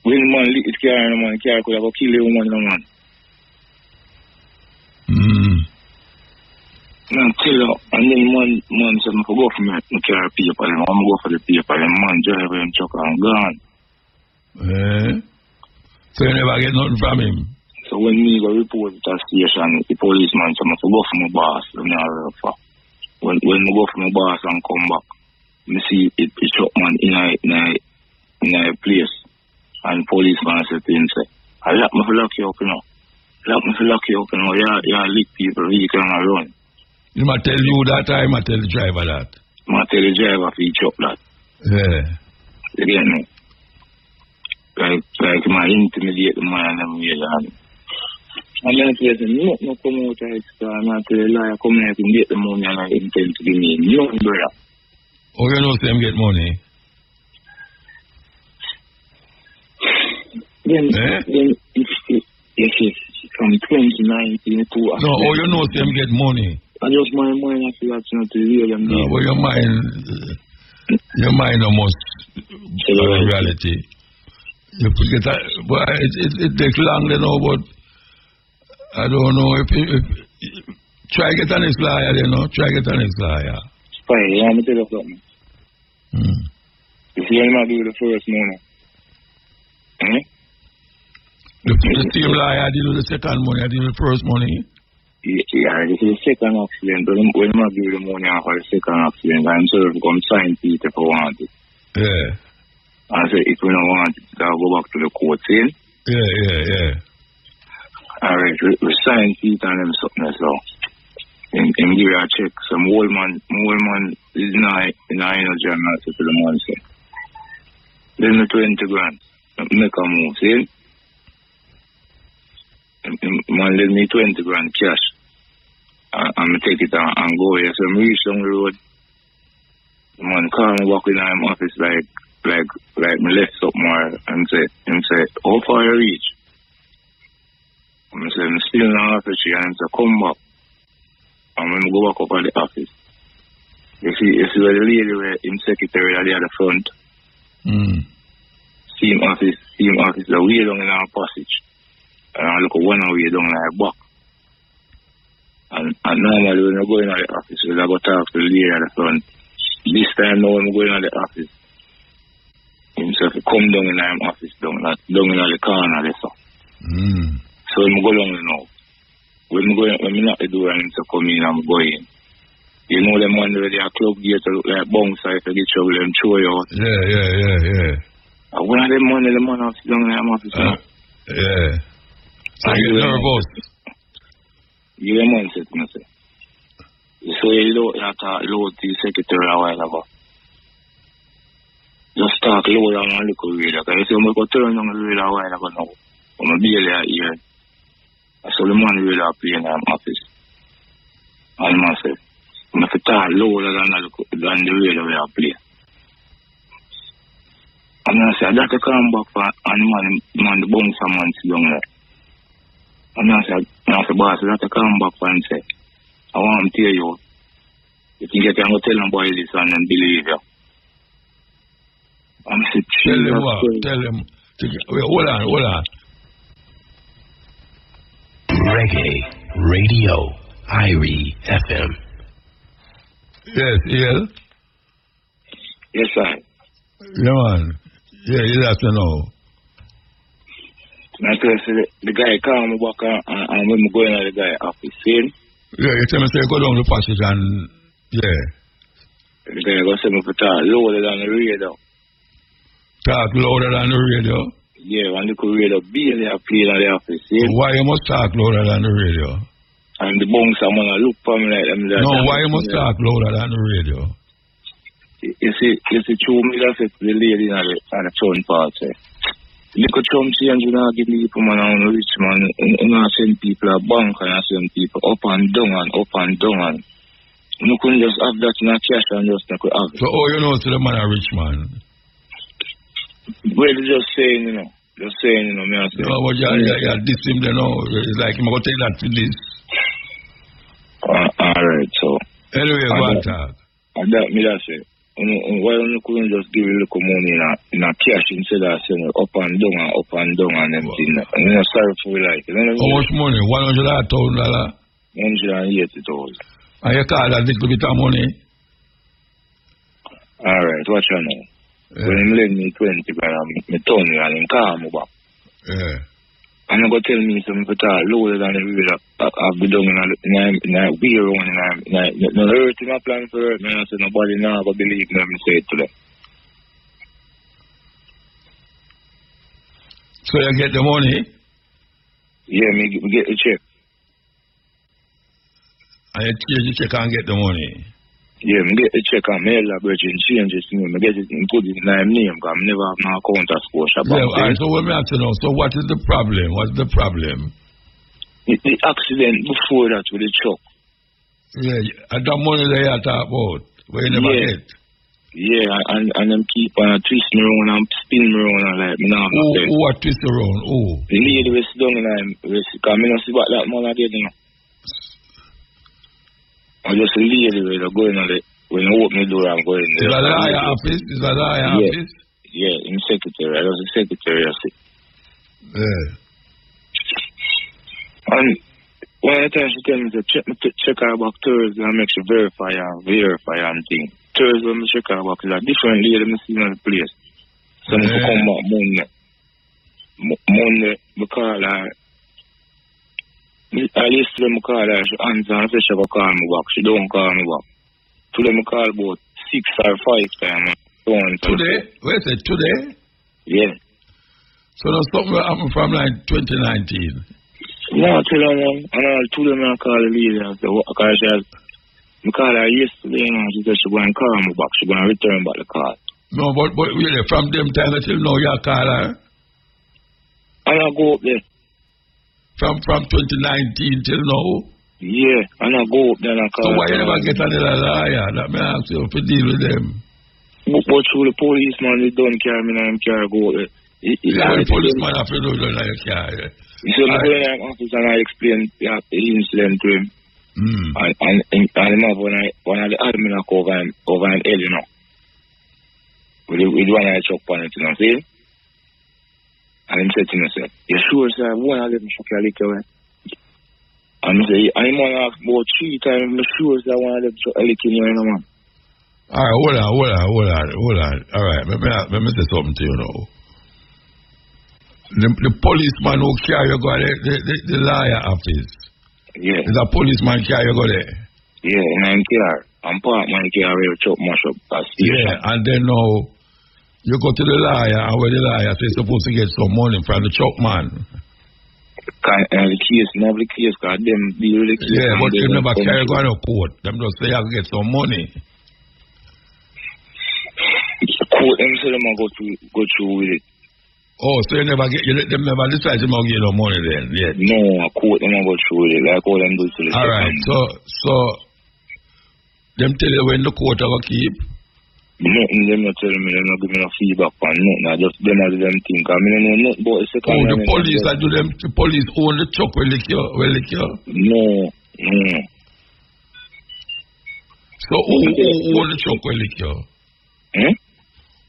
when the man leak his car and the man car could have killed the woman, no man. And then man said, I go for my car paper, and I'm going to go for the paper, and man drive him truck and gone. So you never get nothing from him? So when me go report at the station, the policeman said, I go for my boss, when I go for my boss and come back, I see it truck man in a place, and policeman said to him, say, I let me lock you up, you know. Yeah, lick people, vehicle and run. You might tell you that, I might tell the driver that. I might tell the driver if he chop that. Yeah. You get me? Like my intimidate the man and them. And then he said, no come out of it, and I tell the lawyer, come here and get the money and I intend to give me no brother. Oh, you know them get money? Then if from 2019 to... No, oh, you know them get money? I just my mind I feel that's not to hear them. No, but your mind almost reality. You forget that, but it takes long, you know, but I don't know if try get an ex-lawyer, you know, try get an ex-lawyer. Fine, you want me to tell you something? If you're not doing the first money, the same lawyer did the second money, I did the first money. Yeah, this is the second accident, but when I give the money for the second accident, I'm sure to come sign Peter if I want it. Yeah. I say, if we don't want it, I'll go back to the court, see? Yeah. Alright, we sign Peter and them something, so. And give you a check. Some old man is not in energy and not to the man, say. Then the 20 grand, make a move, see? Man lend me 20 grand cash. And I take it and go here. So I reach down the road. The man call me back in my office like me left somewhere and say, how far you reach? And I say, I'm still in the office here, and I say, come back. And when I go back up at the office, you see where the lady where in secretary at the other front. Same office, the way down in our passage. And I look at one way down like back. And normally when I go in the office, I go talk to the lady at the front. This time now when I go in the office, himself come down in the office, down in the corner there, so. So when I go down now, when I knock the door and himself come in, I'm going. You know them one where they are club gate to look like bouncer if you get trouble, them throw you out. Yeah. And one of them man have sit down in the office now. Yeah. I get nervous. You a man said to me, say. So you don't talk low to the secretary a while ago. Just talk low down and look over there. Because you see, I'm going to turn on the radio a while ago now. I'm barely here. So the man really are playing in the office. And man said, I'm going to talk lower than the radio we are playing. And I said, I got to come back and man the bouncer man sit down there. And I said, boss, I got to come back and say, I want to tell you, you think you can go tell them boy this and then believe you. And I said, tell them what? Tell them. Wait, hold on. Reggae Radio, Irie FM. Yes. Yes, sir. Yeah, man. Yeah, you have to know. I tell you, the guy call me back and when I go in the guy office, see? Yeah, you tell me say go down the passage and yeah. The guy go say me to talk louder than the radio. Talk louder than the radio? Yeah, when the radio barely are playing at the office, see? Why you must talk louder than the radio? And the bouncer man look for me like them. No, why you must talk louder than the radio? You see, true me that said to the lady on the front part, say. Look at Trump change, you know, give people man on rich man, you know, send people a bank and send people up and down. You couldn't just have that in a cash and just not have it. So, you know, to the man a rich man? Well, just saying, me I say. No, but you're dissing them, it's like, I'm going to take that to this. Alright, so. Anyway, go on, talk. And that, me that say. Why you couldn't just give a little money in a cash instead of saying up and down and everything? And you're sorry for like. How much money? $100,000? $180,000. And you call that little bit of money? Alright, watch you now. Yeah. When he lend me 20 grand, I turn you and he call me back. Yeah. And he go tell me something to talk lower than the real I've been doing in a weird one no hurt in my plan for hurt, man. I said nobody now but believe me, let me say it to them. So you get the money? Yeah, me get the check. And you change the check and get the money? Yeah, me get the check and mail that virgin change it to me. I get it and put it in my name because I never have no account at Scotia Bank. Yeah, alright, so what me have to know? So what is the problem? What's the problem? The accident before that with the truck. Yeah, and that money that you talk about, where you never get. Yeah, and them keep on twist me around and spin me around and like me now. Who are twist around? Who? The lady was down and I'm because me not see what that man again, you know. I just a lady where they go in on when I open the door I'm going there. Is that lawyer office? Is that lawyer office? Yeah, in secretary. I was a secretary, I see. Yeah. And when I tell she tell me to check her back Thursday and make sure verify and thing. Thursday when I check her back is a different lady I see in the place. So I come back Monday because I used to them call her, she answer and say she will call me back. She don't call me back. Today I call about 6 or 5 times. Today? Wait a today? Yeah. So there's something that happened from like 2019? No, I tell her, man. And I told them I call the lady and say, because she has, I called her yesterday and she said she's going to call me back. She's going to return back the call. No, but really, from them time until now, you call her? And I go up there. From 2019 till now? Yeah, and I go up there and I call. So why you never get another lawyer? That may ask you to deal with them. But through the policeman, they don't carry me and carry go there. The policeman have to do the car. So I go in the office and I explain the incident to him. And when I the admin I go over and L, you know. With the one I chop on it, you know, see? And him said to myself, you sure, sir? One of them shook your liquor away. And I say, I'm going to ask about 3 times, I'm sure, sir, one of them shook your liquor, you know, man. All right, hold on. All right, let me say something to you now. The policeman who carry you go there, the lawyer office. Yeah. Is a policeman carry you go there? Yeah, and I'm care. I'm part man carry you chop mash up that station. Yeah, and then now you go to the lawyer, and where the lawyer says supposed to get some money from the chop man. The case, never the case, because them deal with the case. Yeah, but they never carry go to court. Them just say I can get some money. Court them say them go through with it. Oh, so you never get, them never decide to get no money then, yeah? No, a court them go through with it, like all them do to the alright, so them tell you when the court will keep? Nothing, them not tell me, them not give me no feedback on nothing, I just them as them think, I mean, I know nothing about the second. Oh, the police, I do them, the police own the truck will lick you? No. So who own the truck will lick you?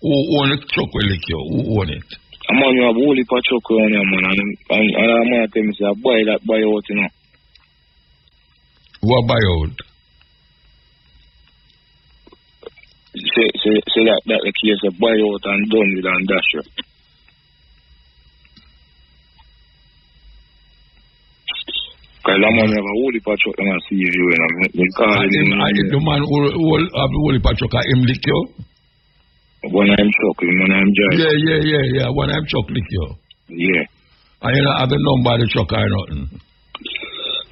Who own the truck will lick you? Who own it? I'm on your bully for truck on your man, and I'm going to tell me, say, buy out, you know. What buy out? Say that the case of buy out and done with and dash you. Because I'm on your bully for truck and I see you, and the man who have the bully for truck, him lick you? When I'm choking, when I'm driving. Yeah. When I'm choking, lick you. Yeah. And you don't have the number of the truck or nothing?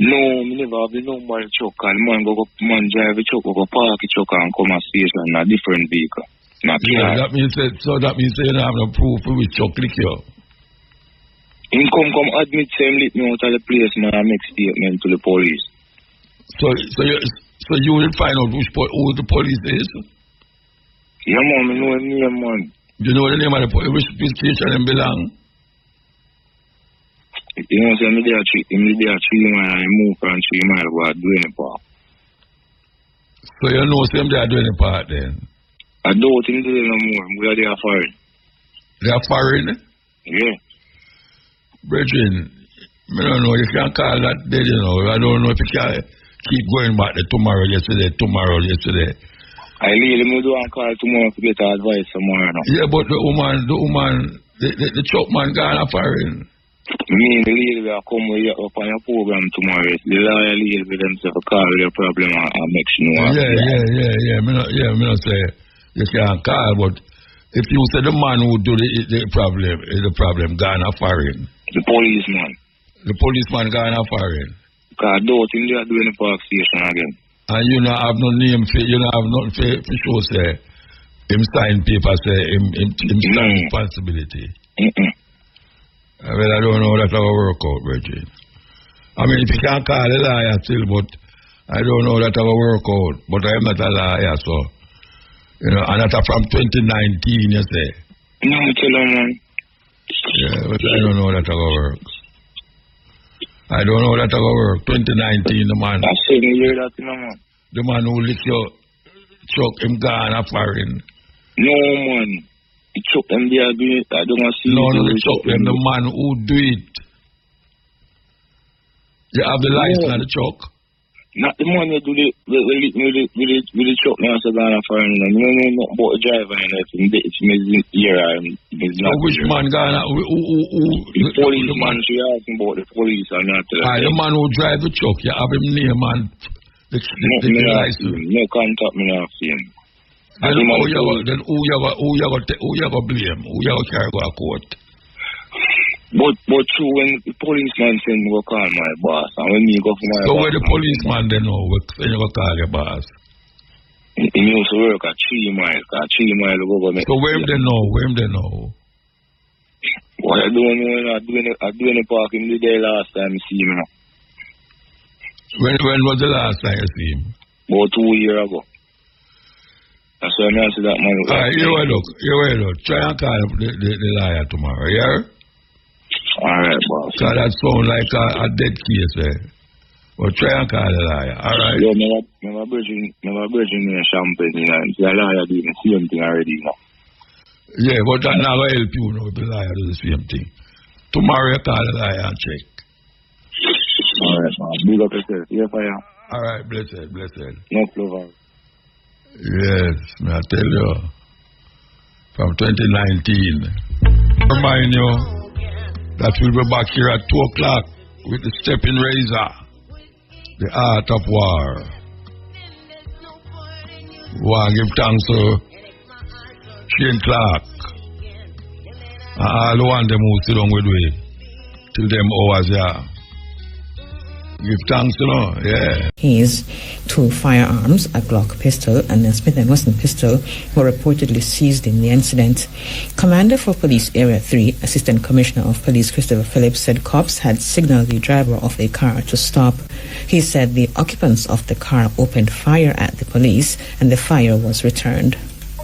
No, I never have the number of the truck. And man drive the truck, go park the truck and come to station in a different vehicle. Yeah, that means you don't have no proof of which truck lick you. Him come admit him lick me out of the place, man, and make statement to the police. So you will find out who the police is? Yeah, man, I know the name, man. You know the name of the police, which station them belong? You know, so I'm there 3 miles, and I move from 3 miles about doing the park. So you know them they are doing the part then? I don't think they no more. We are there foreign. They are foreign? Yeah. Brethren, I don't know, you can't call that dead, you know. I don't know if you can keep going back to tomorrow, yesterday. I really do and call tomorrow to get advice tomorrow. No? Yeah, but the woman, the chop man gone foreign. Me and the lady will come with you up on your program tomorrow. The lawyer lady with themselves to call with your problem and make sure you know. Yeah. Me not say you can't call, but if you say the man who do the problem gone foreign. The policeman. The policeman gone foreign. Because I don't think they are doing the park station again. And you don't have no name for, you don't have nothing for sure say him sign paper say him sign responsibility. Well, I don't know that will work out, Bridget. I mean, if you can't call a liar still, but I don't know that will work out. But I am not a liar, so you know, and that's from 2019, you say. No, tell them, man. Yeah, but I don't know that will work. I don't know that will work. 2019, the man. I said you hear that, man. The man who lick your truck, him gone foreign. No, man. He truck them there doing it. I don't want to see. No, the truck them, the man who do it. You have the license on the truck? Not the man who do it with the truck now, so gone foreign. You know not about the driver and everything. It's me here and it's not. So which man gone? The police man, she asking about the police or not. The man who drive the truck, you have him name and the license. No contact me now see him. Then who you go blame? Who you go carry go to court? But true, when the policeman send me go call my boss, and when me go for my so boss. So where the policeman they know when you go call your boss? He used to work at 3 miles. At 3 miles go make. So where they know? But What I doing, I doing the parking the day last time I see him. When was the last time you see him? About 2 years ago. That's why I see that man. Alright, you will look. Try and call the liar tomorrow, yeah? Alright, boss. So that sounds like a dead case, eh? But try and call the liar, alright? Yeah, my virgin in Champagne, the liar doing the same thing already, you know. Yeah, but that not going to help you, you know, if the liar do the same thing. Tomorrow you call the liar and check. Alright, man. Big up yourself. Yeah, fire. Alright, blessed. No flavor. Yes, I tell you. From 2019. Remind you that we'll be back here at 2 o'clock with the Stepping Razor. The Art of War. Want to give thanks to Shane Clark and all the one them who sit down with we till them hours, yeah. Give thanks, you know, yeah. His 2 firearms, a Glock pistol and a Smith & Wesson pistol, were reportedly seized in the incident. Commander for Police Area 3, Assistant Commissioner of Police Christopher Phillips, said cops had signaled the driver of a car to stop. He said the occupants of the car opened fire at the police and the fire was returned.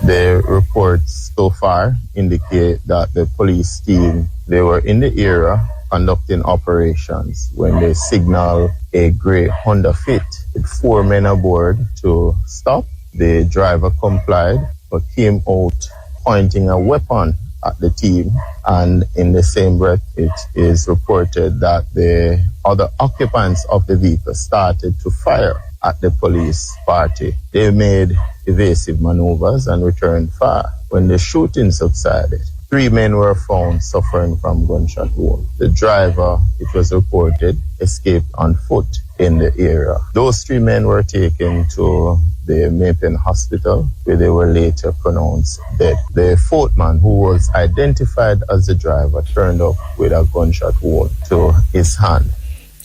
The reports so far indicate that the police team, they were in the area conducting operations when they signaled a grey Honda Fit with 4 men aboard to stop. The driver complied but came out pointing a weapon at the team, and in the same breath it is reported that the other occupants of the vehicle started to fire at the police party. They made evasive maneuvers and returned fire. When the shooting subsided, 3 men were found suffering from gunshot wounds. The driver, it was reported, escaped on foot in the area. Those 3 men were taken to the Mapen Hospital, where they were later pronounced dead. The 4th man, who was identified as the driver, turned up with a gunshot wound to his hand.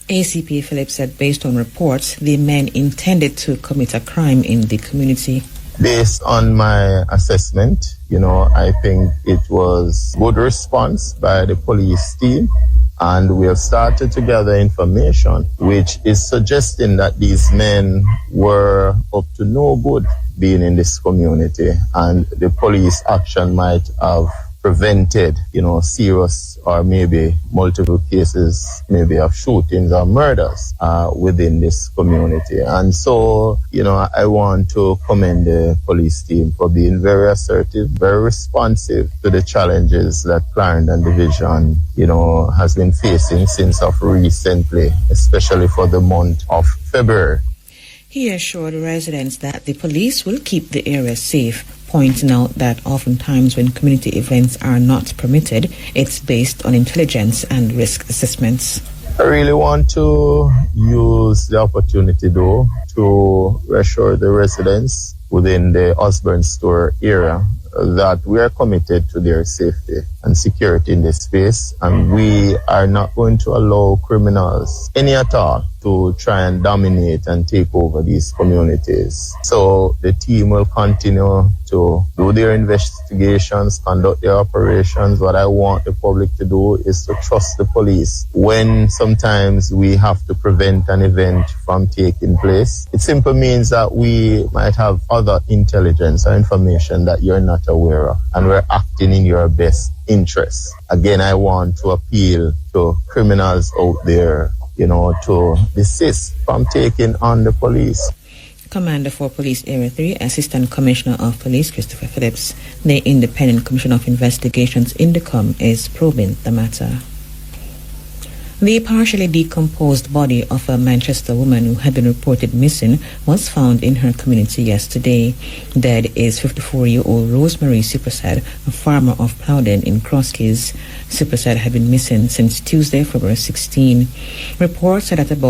ACP Phillips said based on reports, the men intended to commit a crime in the community. Based on my assessment, I think it was good response by the police team, and we have started to gather information which is suggesting that these men were up to no good being in this community, and the police action might have prevented, serious or maybe multiple cases, maybe of shootings or murders within this community. And so, I want to commend the police team for being very assertive, very responsive to the challenges that Clarendon Division, has been facing since of recently, especially for the month of February. He assured residents that the police will keep the area safe, pointing out that oftentimes when community events are not permitted, it's based on intelligence and risk assessments. I really want to use the opportunity, though, to reassure the residents within the Osborne Store area that we are committed to their safety and security in this space, and we are not going to allow criminals, any at all, to try and dominate and take over these communities. So the team will continue to do their investigations, conduct their operations. What I want the public to do is to trust the police. When sometimes we have to prevent an event from taking place, it simply means that we might have other intelligence or information that you're not aware of, and we're acting in your best interest. Again, I want to appeal to criminals out there, to desist from taking on the police. Commander for Police Area 3, Assistant Commissioner of Police Christopher Phillips. The Independent Commission of Investigations, INDECOM, is probing the matter. The partially decomposed body of a Manchester woman who had been reported missing was found in her community yesterday. Dead is 54-year-old Rosemary Supersad, a farmer of Plowden in Crosskeys. Supersad had been missing since Tuesday, February 16. Reports said that about